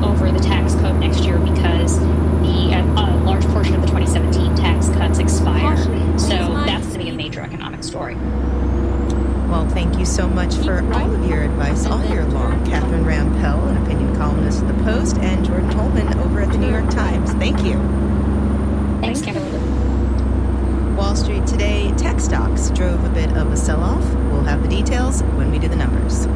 over the tax code next year because a large portion of the 2017 tax cuts expire. So that's going to be a major economic story. Well, thank you so much for all of your advice all year long. Catherine Rampell, an opinion columnist at The Post, and Jordan Holman over at the New York Times. Thank you. Thanks, Kimberly. Wall Street today, tech stocks drove a bit of a sell-off. We'll have the details when we do the numbers.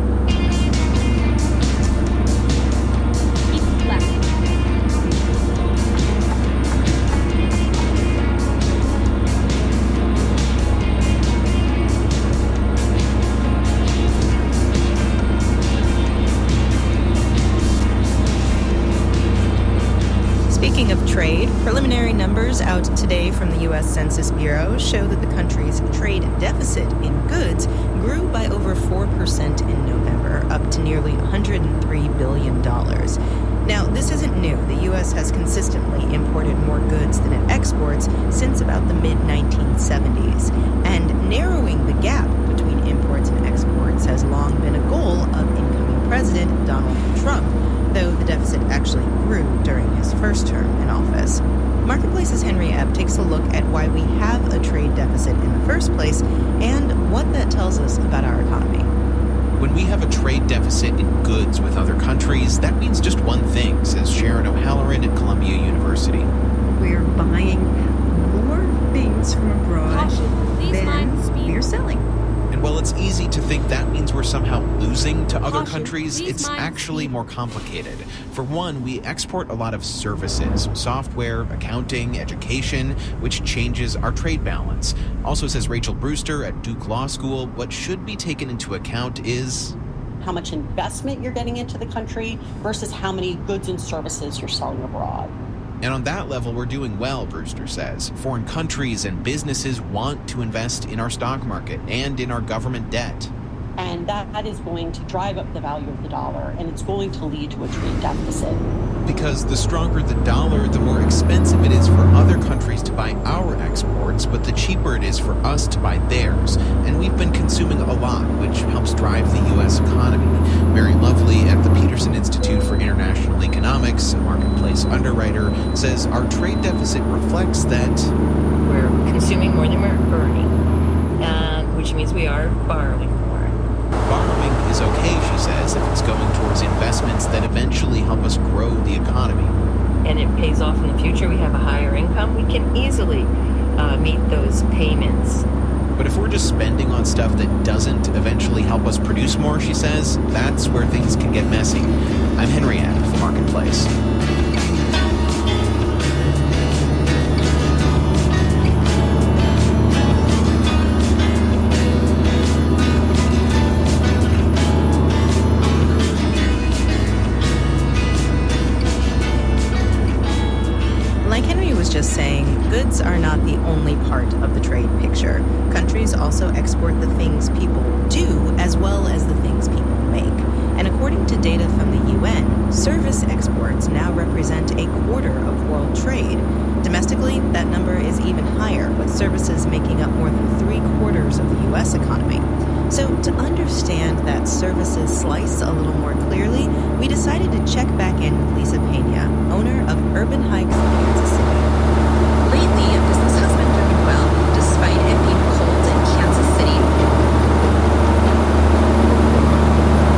Speaking of trade, preliminary numbers out today from the U.S. Census Bureau show that the country's trade deficit in goods grew by over 4% in November, up to nearly $103 billion. Now, this isn't new. The U.S. has consistently imported more goods than it exports since about the mid-1970s. And narrowing the gap between imports and exports has long been a goal of incoming President Donald Trump, though the deficit actually grew during his first term in office. Marketplace's Henry Ebb takes a look at why we have a trade deficit in the first place and what that tells us about our economy. When we have a trade deficit in goods with other countries, that means just one thing, says Sharon O'Halloran at Columbia University. We're buying more things from abroad than we're selling. And Well, it's easy to think that means we're somehow losing to other countries. It's actually more complicated. For one, we export a lot of services, software, accounting, education, which changes our trade balance. Also, says Rachel Brewster at Duke Law School, what should be taken into account is how much investment you're getting into the country versus how many goods and services you're selling abroad. And on that level, we're doing well, Brewster says. Foreign countries and businesses want to invest in our stock market and in our government debt. And that is going to drive up the value of the dollar, and it's going to lead to a trade deficit. Because the stronger the dollar, the more expensive it is for other countries to buy our exports, but the cheaper it is for us to buy theirs. And we've been consuming a lot, which helps drive the U.S. economy. Mary Lovely at the Peterson Institute for International Economics, a marketplace underwriter, says our trade deficit reflects that we're consuming more than we're earning, which means we are borrowing. Borrowing is okay, she says, if it's going towards investments that eventually help us grow the economy. And it pays off in the future. We have a higher income. We can easily meet those payments. But if we're just spending on stuff that doesn't eventually help us produce more, she says, that's where things can get messy. I'm Henriette of the Marketplace. Just saying, goods are not the only part of the trade picture. Countries also export the things people do as well as the things people make. And according to data from the UN, service exports now represent a quarter of world trade. Domestically, that number is even higher, with services making up more than 3/4 of the U.S. economy. So to understand that services slice a little more clearly, we decided to check back in with Lisa Pena, owner of Urban Hikes in Kansas City. Lately, business has been doing well, despite it being cold in Kansas City.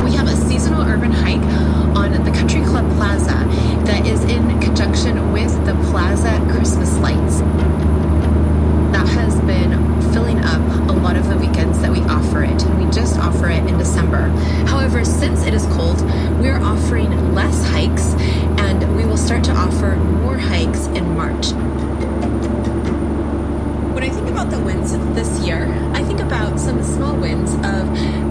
We have a seasonal urban hike on the Country Club Plaza that is in conjunction with the Plaza Christmas lights. That has been filling up a lot of the weekends that we offer it, and we just offer it in December. However, since it is cold, we're offering less hikes, and we will start to offer more hikes in March. When I think about the wins this year, I think about some small wins of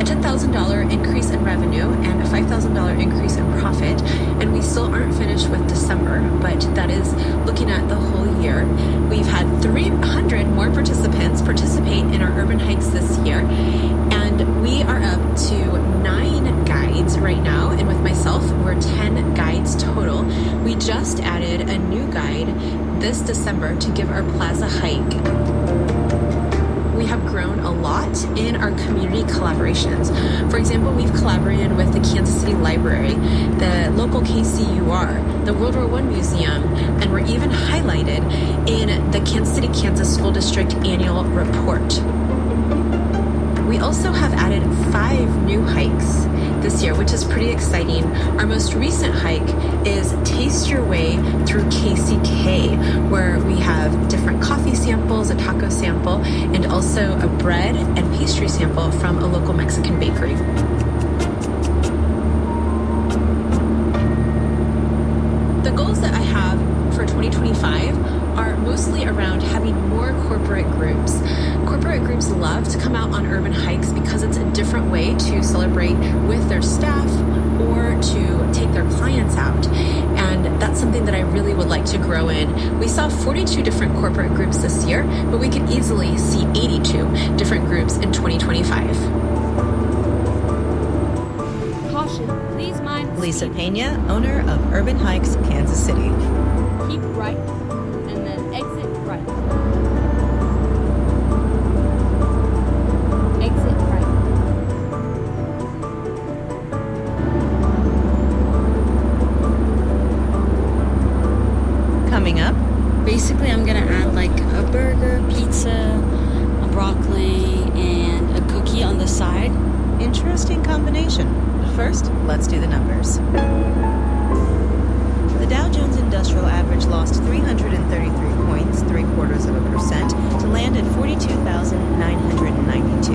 a $10,000 increase in revenue and a $5,000 increase in profit, and we still aren't finished with December, but that is looking at the whole year. We've had 300 more participants participate in our urban hikes this year, and we are up to 9 guides right now, and with myself, we're 10 guides total. We just added a new guide this December to give our plaza hike. We have grown a lot in our community collaborations. For example, we've collaborated with the Kansas City Library, the local KCUR, the World War I Museum, and we're even highlighted in the Kansas City, Kansas School District Annual Report. We also have added 5 new hikes this year, which is pretty exciting. Our most recent hike is Taste Your Way Through KCK, where we have different coffee samples, a taco sample, and also a bread and pastry sample from a local Mexican bakery. The goals that I have for 2025 are mostly around having more corporate groups. Corporate groups love to come out on urban hikes because it's a different way to celebrate with their staff or to take their clients out. And that's something that I really would like to grow in. We saw 42 different corporate groups this year, but we could easily see 82 different groups in 2025. Caution, please mind Lisa Pena, owner of Urban Hikes, Kansas City. Keep right, and then exit right. Exit right. Coming up, basically I'm gonna add like a burger, pizza, a broccoli, and a cookie on the side. Interesting combination. But first, let's do the numbers. The Dow Jones Industrial Average lost 333 points, 0.75%, to land at 42,992.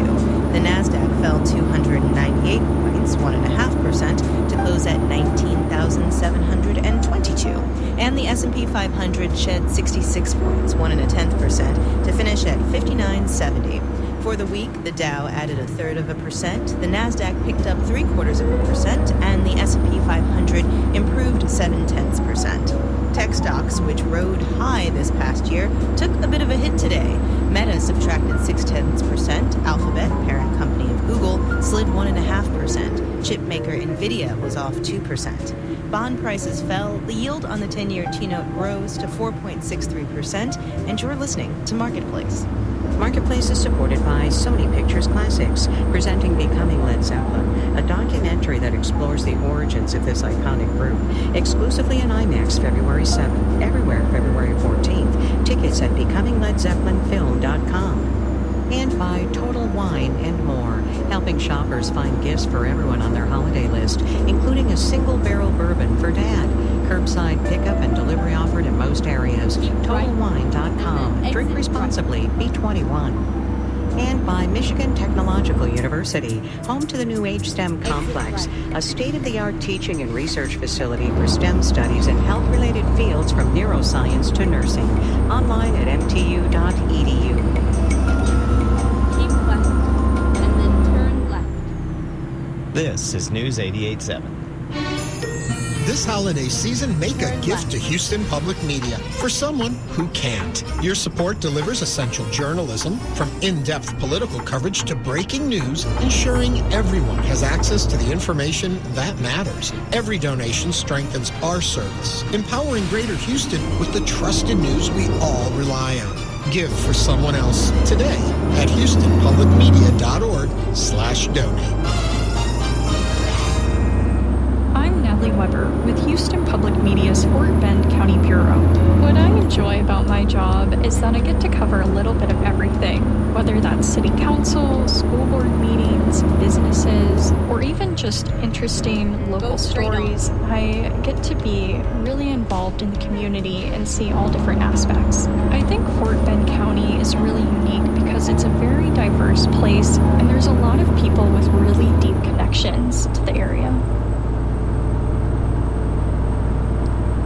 The Nasdaq fell 298 points, 1.5%, to close at 19,722. And the S&P 500 shed 66 points, 1.1%, to finish at 5970. For the week, the Dow added 0.33%, the Nasdaq picked up 0.75%, and the S&P 500 improved 0.7%. Tech stocks, which rode high this past year, took a bit of a hit today. Meta subtracted 0.6%, Alphabet, parent company of Google, slid 1.5%. Chipmaker Nvidia was off 2%. Bond prices fell, the yield on the 10-year T-note rose to 4.63%, and you're listening to Marketplace. Marketplace is supported by Sony Pictures Classics, presenting Becoming Led Zeppelin, a documentary that explores the origins of this iconic group, exclusively in IMAX February 7th, everywhere February 14th. Tickets at BecomingLedZeppelinFilm.com. And by Total Wine and More, helping shoppers find gifts for everyone on their holiday list, including a single-barrel bourbon for Dad. Curbside pickup and delivery offered in most areas. TotalWine.com. Drink responsibly. Be 21. And by Michigan Technological University, home to the new Age STEM Complex, a state-of-the-art teaching and research facility for STEM studies in health-related fields from neuroscience to nursing. Online at mtu.edu. Keep left and then turn left. This is News 88.7. This holiday season, make a gift to Houston Public Media for someone who can't. Your support delivers essential journalism, from in-depth political coverage to breaking news, ensuring everyone has access to the information that matters. Every donation strengthens our service, empowering Greater Houston with the trusted news we all rely on. Give for someone else today at HoustonPublicMedia.org/donate. Weber with Houston Public Media's Fort Bend County Bureau. What I enjoy about my job is that I get to cover a little bit of everything, whether that's city council, school board meetings, businesses, or even just interesting local stories. I get to be really involved in the community and see all different aspects. I think Fort Bend County is really unique because it's a very diverse place and there's a lot of people with really deep connections to the area.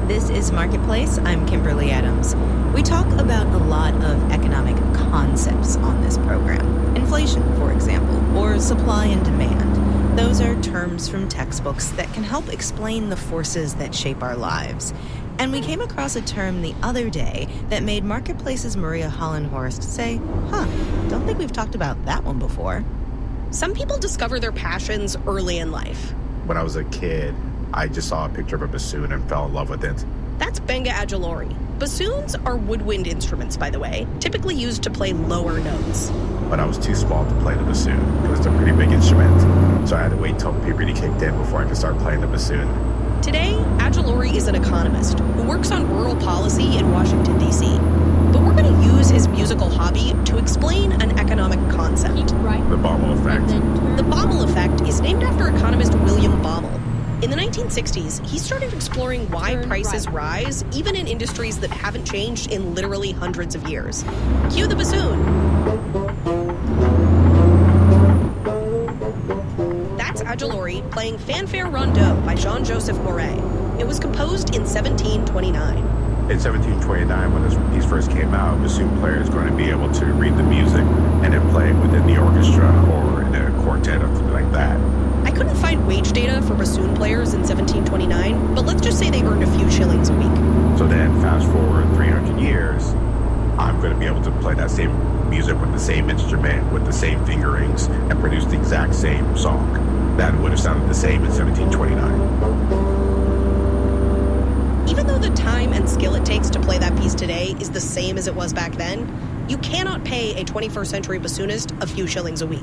This is Marketplace. I'm Kimberly Adams. We talk about a lot of economic concepts on this program. Inflation, for example, or supply and demand. Those are terms from textbooks that can help explain the forces that shape our lives. And we came across a term the other day that made Marketplace's Maria Hollenhorst say, don't think we've talked about that one before. Some people discover their passions early in life. When I was a kid, I just saw a picture of a bassoon and fell in love with it. That's Benga Adjolori. Bassoons are woodwind instruments, by the way, typically used to play lower notes. But I was too small to play the bassoon. It was a pretty big instrument, so I had to wait till puberty kicked in before I could start playing the bassoon. Today, Adjolori is an economist who works on rural policy in Washington, D.C. But we're going to use his musical hobby to explain an economic concept. The Baumol effect. The Baumol effect is named after economist William Baumol. In the 1960s, he started exploring why prices rise, even in industries that haven't changed in literally hundreds of years. Cue the bassoon. That's Adjolori playing Fanfare Rondeau by Jean-Joseph Moret. It was composed in 1729. In 1729, when this piece first came out, a bassoon player is going to be able to read the music and then play it within the orchestra or in a quartet or something like that. I couldn't find wage data for bassoon players in 1729, but let's just say they earned a few shillings a week. So then fast forward 300 years, I'm going to be able to play that same music with the same instrument, with the same fingerings, and produce the exact same song. That would have sounded the same in 1729. Even though the time and skill it takes to play that piece today is the same as it was back then, you cannot pay a 21st century bassoonist a few shillings a week.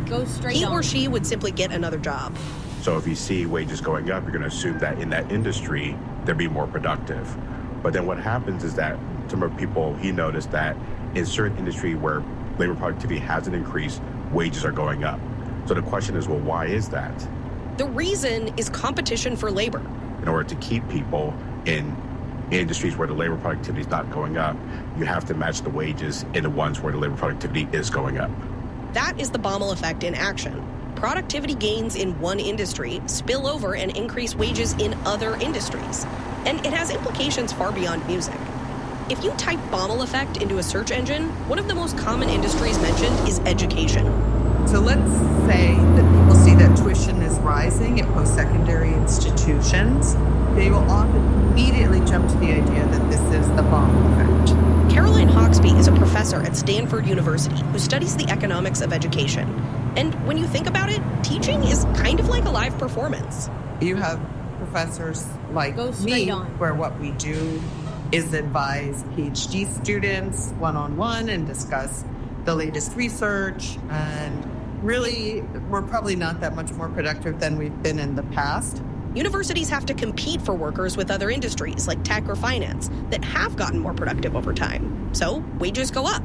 He or she would simply get another job. So if you see wages going up, you're going to assume that in that industry, they'll be more productive. But then what happens is that some of people, he noticed that in certain industry where labor productivity hasn't increased, wages are going up. So the question is, well, why is that? The reason is competition for labor. In order to keep people in industries where the labor productivity is not going up, you have to match the wages in the ones where the labor productivity is going up. That is the Baumol effect in action. Productivity gains in one industry spill over and increase wages in other industries. And it has implications far beyond music. If you type Baumol effect into a search engine, one of the most common industries mentioned is education. So let's say that people see that tuition is rising at post-secondary institutions. They will often immediately jump to the idea that this is the Baumol effect. Caroline Hawksby is a professor at Stanford University who studies the economics of education. And when you think about it, teaching is kind of like a live performance. You have professors like me, where what we do is advise PhD students one-on-one and discuss the latest research. And really, we're probably not that much more productive than we've been in the past. Universities have to compete for workers with other industries like tech or finance that have gotten more productive over time. So wages go up.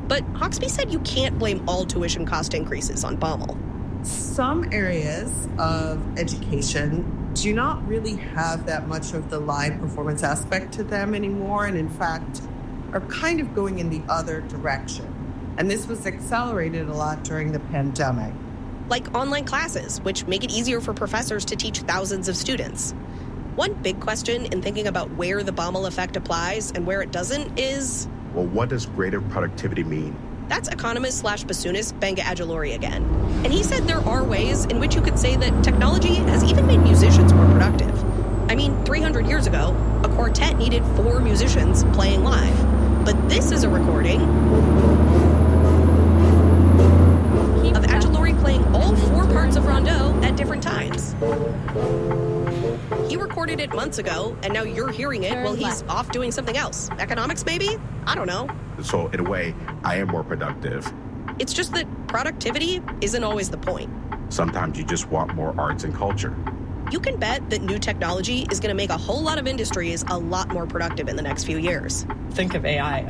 But Hawksby said you can't blame all tuition cost increases on Baumol. Some areas of education do not really have that much of the live performance aspect to them anymore, and in fact are kind of going in the other direction. And this was accelerated a lot during the pandemic. Like online classes, which make it easier for professors to teach thousands of students. One big question in thinking about where the Baumol effect applies and where it doesn't is, well, what does greater productivity mean? That's economist/bassoonist Benga Adjolori again. And he said there are ways in which you could say that technology has even made musicians more productive. I mean, 300 years ago, a quartet needed 4 musicians playing live. But this is a recording of Adjolori playing all 4 parts of Rondeau at different times. He recorded it months ago, and now you're hearing it while he's off doing something else. Economics, maybe? I don't know. So in a way, I am more productive. It's just that productivity isn't always the point. Sometimes you just want more arts and culture. You can bet that new technology is going to make a whole lot of industries a lot more productive in the next few years. Think of AI.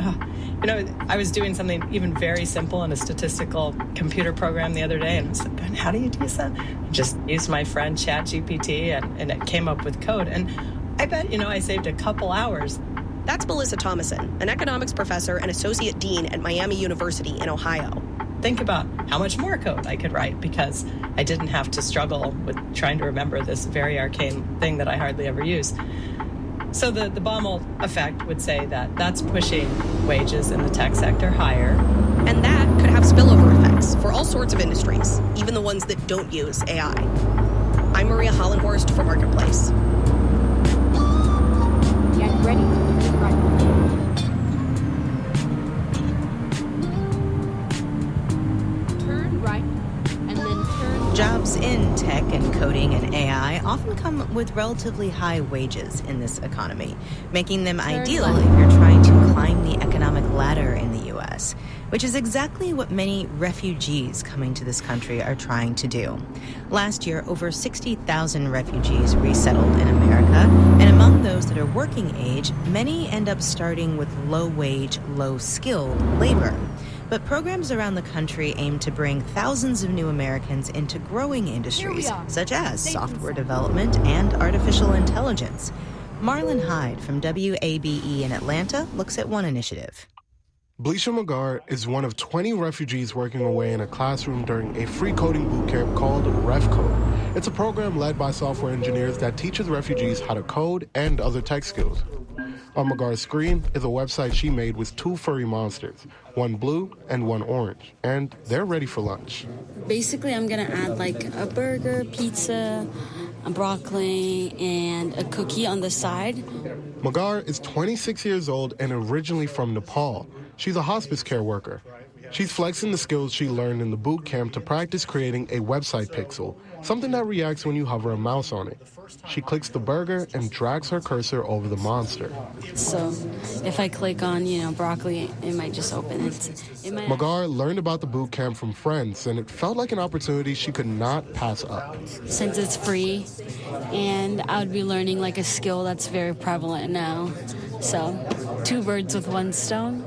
I was doing something even very simple in a statistical computer program the other day, and I was like, how do you do that? I just used my friend ChatGPT, and it came up with code. And I bet, I saved a couple hours. That's Melissa Thomason, an economics professor and associate dean at Miami University in Ohio. Think about how much more code I could write because I didn't have to struggle with trying to remember this very arcane thing that I hardly ever use. So the Baumol effect would say that that's pushing wages in the tech sector higher. And that could have spillover effects for all sorts of industries, even the ones that don't use AI. I'm Maria Hollenhorst for Marketplace. Get ready. Turn right, and then turn. Jobs in tech and coding and AI often come with relatively high wages in this economy, making them ideal if you're trying to climb the economic ladder in the U.S., which is exactly what many refugees coming to this country are trying to do. Last year, over 60,000 refugees resettled in America, and among those that are working age, many end up starting with low-wage, low-skilled labor. But programs around the country aim to bring thousands of new Americans into growing industries, such as software development and artificial intelligence. Marlon Hyde from WABE in Atlanta looks at one initiative. Bleisha Magar is one of 20 refugees working away in a classroom during a free coding bootcamp called RefCode. It's a program led by software engineers that teaches refugees how to code and other tech skills. On Magar's screen is a website she made with 2 furry monsters, one blue and one orange, and they're ready for lunch. Basically, I'm going to add like a burger, pizza, a broccoli, and a cookie on the side. Magar is 26 years old and originally from Nepal. She's a hospice care worker. She's flexing the skills she learned in the boot camp to practice creating a website pixel, something that reacts when you hover a mouse on it. She clicks the burger and drags her cursor over the monster. So if I click on, broccoli, it might just open it. Magar learned about the boot camp from friends, and it felt like an opportunity she could not pass up. Since it's free, and I would be learning like a skill that's very prevalent now. So 2 birds with 1 stone.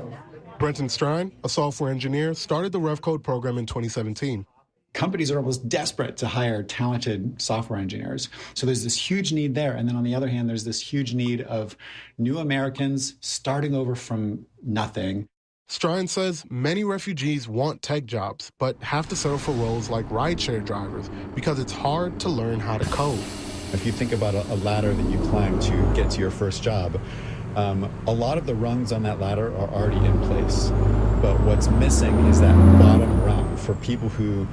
Brenton Strine, a software engineer, started the RefCode program in 2017. companies are almost desperate to hire talented software engineers. So there's this huge need there. And then on the other hand, there's this huge need of new Americans starting over from nothing. Strine says many refugees want tech jobs, but have to settle for roles like rideshare drivers because it's hard to learn how to code. If you think about a ladder that you climb to get to your first job, a lot of the rungs on that ladder are already in place. But what's missing is that bottom rung for people who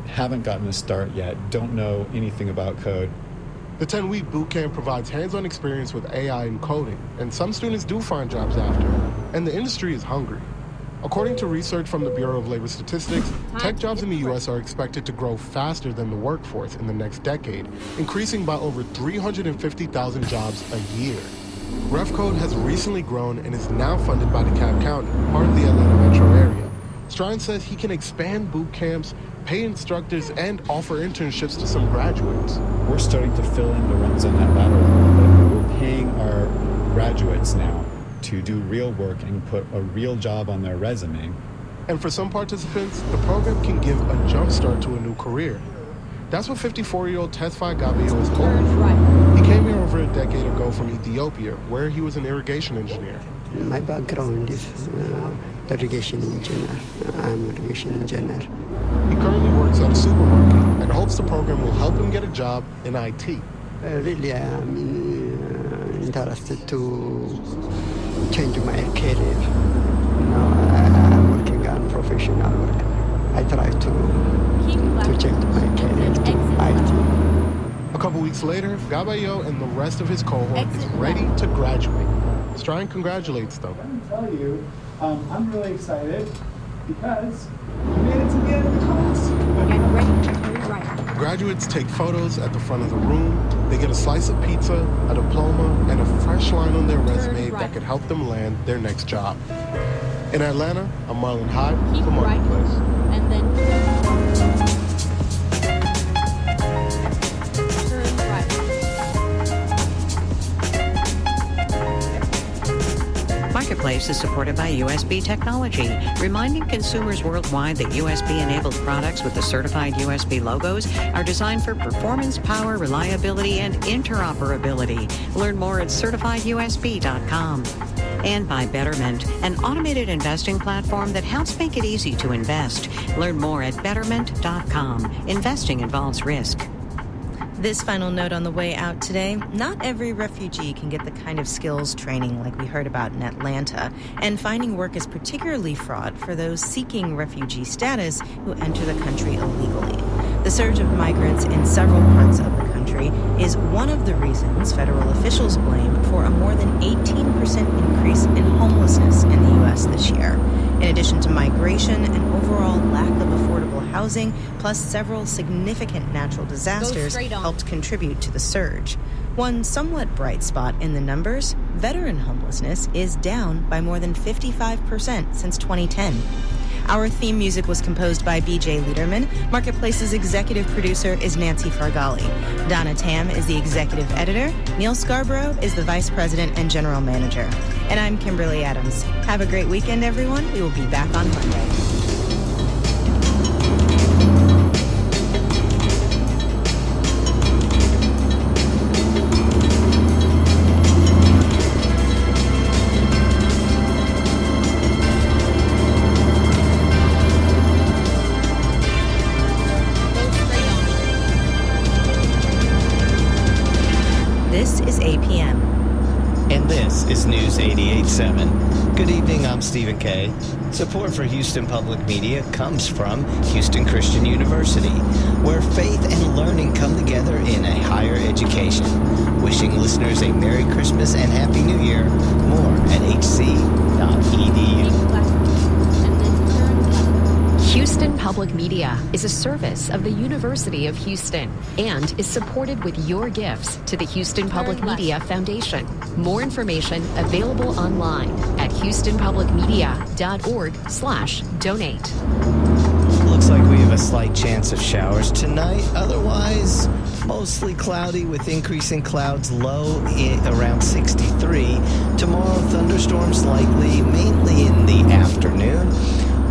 haven't gotten a start yet, don't know anything about code. The 10-week bootcamp provides hands-on experience with AI and coding, and some students do find jobs after, and the industry is hungry. According to research from the Bureau of Labor Statistics, tech jobs in the U.S. are expected to grow faster than the workforce in the next decade, increasing by over 350,000 jobs a year. RefCode has recently grown and is now funded by DeKalb County, part of the Atlanta metro area. Strine says he can expand boot camps, pay instructors, and offer internships to some graduates. We're starting to fill in the runs on that ladder a little bit. We're paying our graduates now to do real work and put a real job on their resume. And for some participants, the program can give a jump start to a new career. That's what 54-year-old Tesfaye Gabayo is hoping for. He came here over a decade ago from Ethiopia, where he was an irrigation engineer. My background is irrigation engineer. I'm an irrigation engineer. He currently works at a supermarket and hopes the program will help him get a job in IT. Really, I'm interested to change my career. I'm working on professional work. I try to change my career to IT. A couple weeks later, Gabayo and the rest of his cohort is ready to graduate. Strine congratulates them. Let me tell you, I'm really excited because we made it to the end of the class. Get ready to turn right. Graduates take photos at the front of the room. They get a slice of pizza, a diploma, and a fresh line on their resume that could help them land their next job. In Atlanta, I'm Marlon Hyde for Marketplace. And then turn right. Marketplace is supported by USB Technology, reminding consumers worldwide that USB-enabled products with the certified USB logos are designed for performance, power, reliability, and interoperability. Learn more at certifiedusb.com. And by Betterment, an automated investing platform that helps make it easy to invest. Learn more at betterment.com. Investing involves risk. This final note on the way out today, not every refugee can get the kind of skills training like we heard about in Atlanta, and finding work is particularly fraught for those seeking refugee status who enter the country illegally. The surge of migrants in several parts of the country is one of the reasons federal officials blame for a more than 18% increase in homelessness in the U.S. this year. In addition to migration and overall lack of affordable housing, plus several significant natural disasters helped contribute to the surge. One somewhat bright spot in the numbers, veteran homelessness is down by more than 55% since 2010. Our theme music was composed by BJ Liederman. Marketplace's executive producer is Nancy Fargali. Donna Tam is the executive editor. Neil Scarborough is the vice president and general manager. And I'm Kimberly Adams. Have a great weekend, everyone. We will be back on Monday. This is APM. And this is News 88.7. Good evening, I'm Stephen Kay. Support for Houston Public Media comes from Houston Christian University, where faith and learning come together in a higher education. Wishing listeners a Merry Christmas and Happy New Year. More at hc.edu. Houston Public Media is a service of the University of Houston and is supported with your gifts to the Houston Public Media Foundation. More information available online at houstonpublicmedia.org/donate. Looks like we have a slight chance of showers tonight. Otherwise, mostly cloudy with increasing clouds, low around 63. Tomorrow, thunderstorms likely, mainly in the afternoon.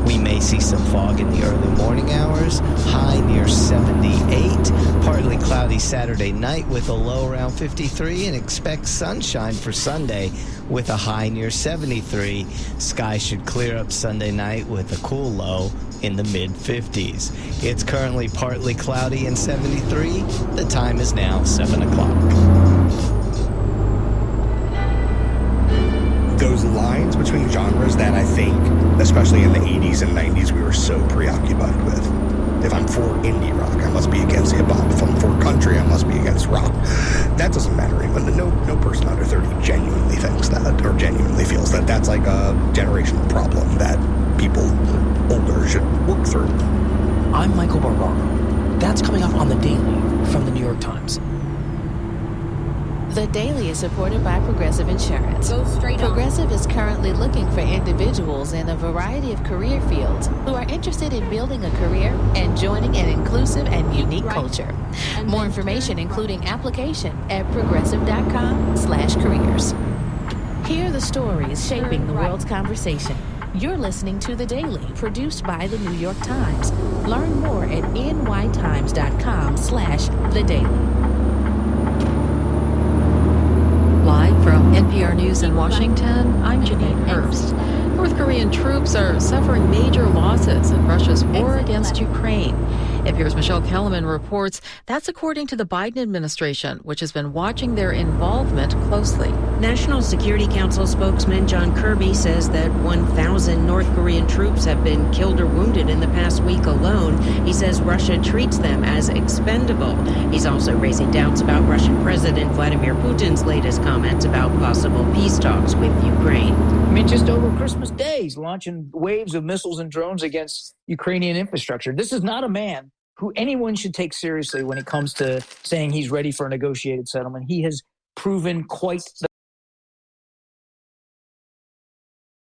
We may see some fog in the early morning hours, high near 78. Partly cloudy Saturday night with a low around 53, and expect sunshine for Sunday with a high near 73. Skies should clear up Sunday night with a cool low in the mid-50s. It's currently partly cloudy and 73. The time is now 7 o'clock. Those lines between genres that I think, especially in the 80s and 90s, we were so preoccupied with. If I'm for indie rock, I must be against hip-hop. If I'm for country, I must be against rock. That doesn't matter anymore. No person under 30 genuinely thinks that, or genuinely feels that. That's like a generational problem that people older should work through. I'm Michael Barbaro. That's coming up on The Daily from the New York Times. The Daily is supported by Progressive Insurance. Progressive is currently looking for individuals in a variety of career fields who are interested in building a career and joining an inclusive and unique culture. More information, including application, at progressive.com/careers. Hear the stories shaping the world's conversation. You're listening to The Daily, produced by the New York Times. Learn more at nytimes.com/thedaily. Live from NPR News in Washington, I'm Janine Herbst. North Korean troops are suffering major losses in Russia's war against Ukraine. NPR's Michelle Kellerman reports that's according to the Biden administration, which has been watching their involvement closely. National Security Council spokesman John Kirby says that 1,000 North Korean troops have been killed or wounded in the past week alone. He says Russia treats them as expendable. He's also raising doubts about Russian President Vladimir Putin's latest comments about possible peace talks with Ukraine. I mean, just over Christmas Day, he's launching waves of missiles and drones against Ukrainian infrastructure. This is not a man who anyone should take seriously when it comes to saying he's ready for a negotiated settlement. He has proven quite the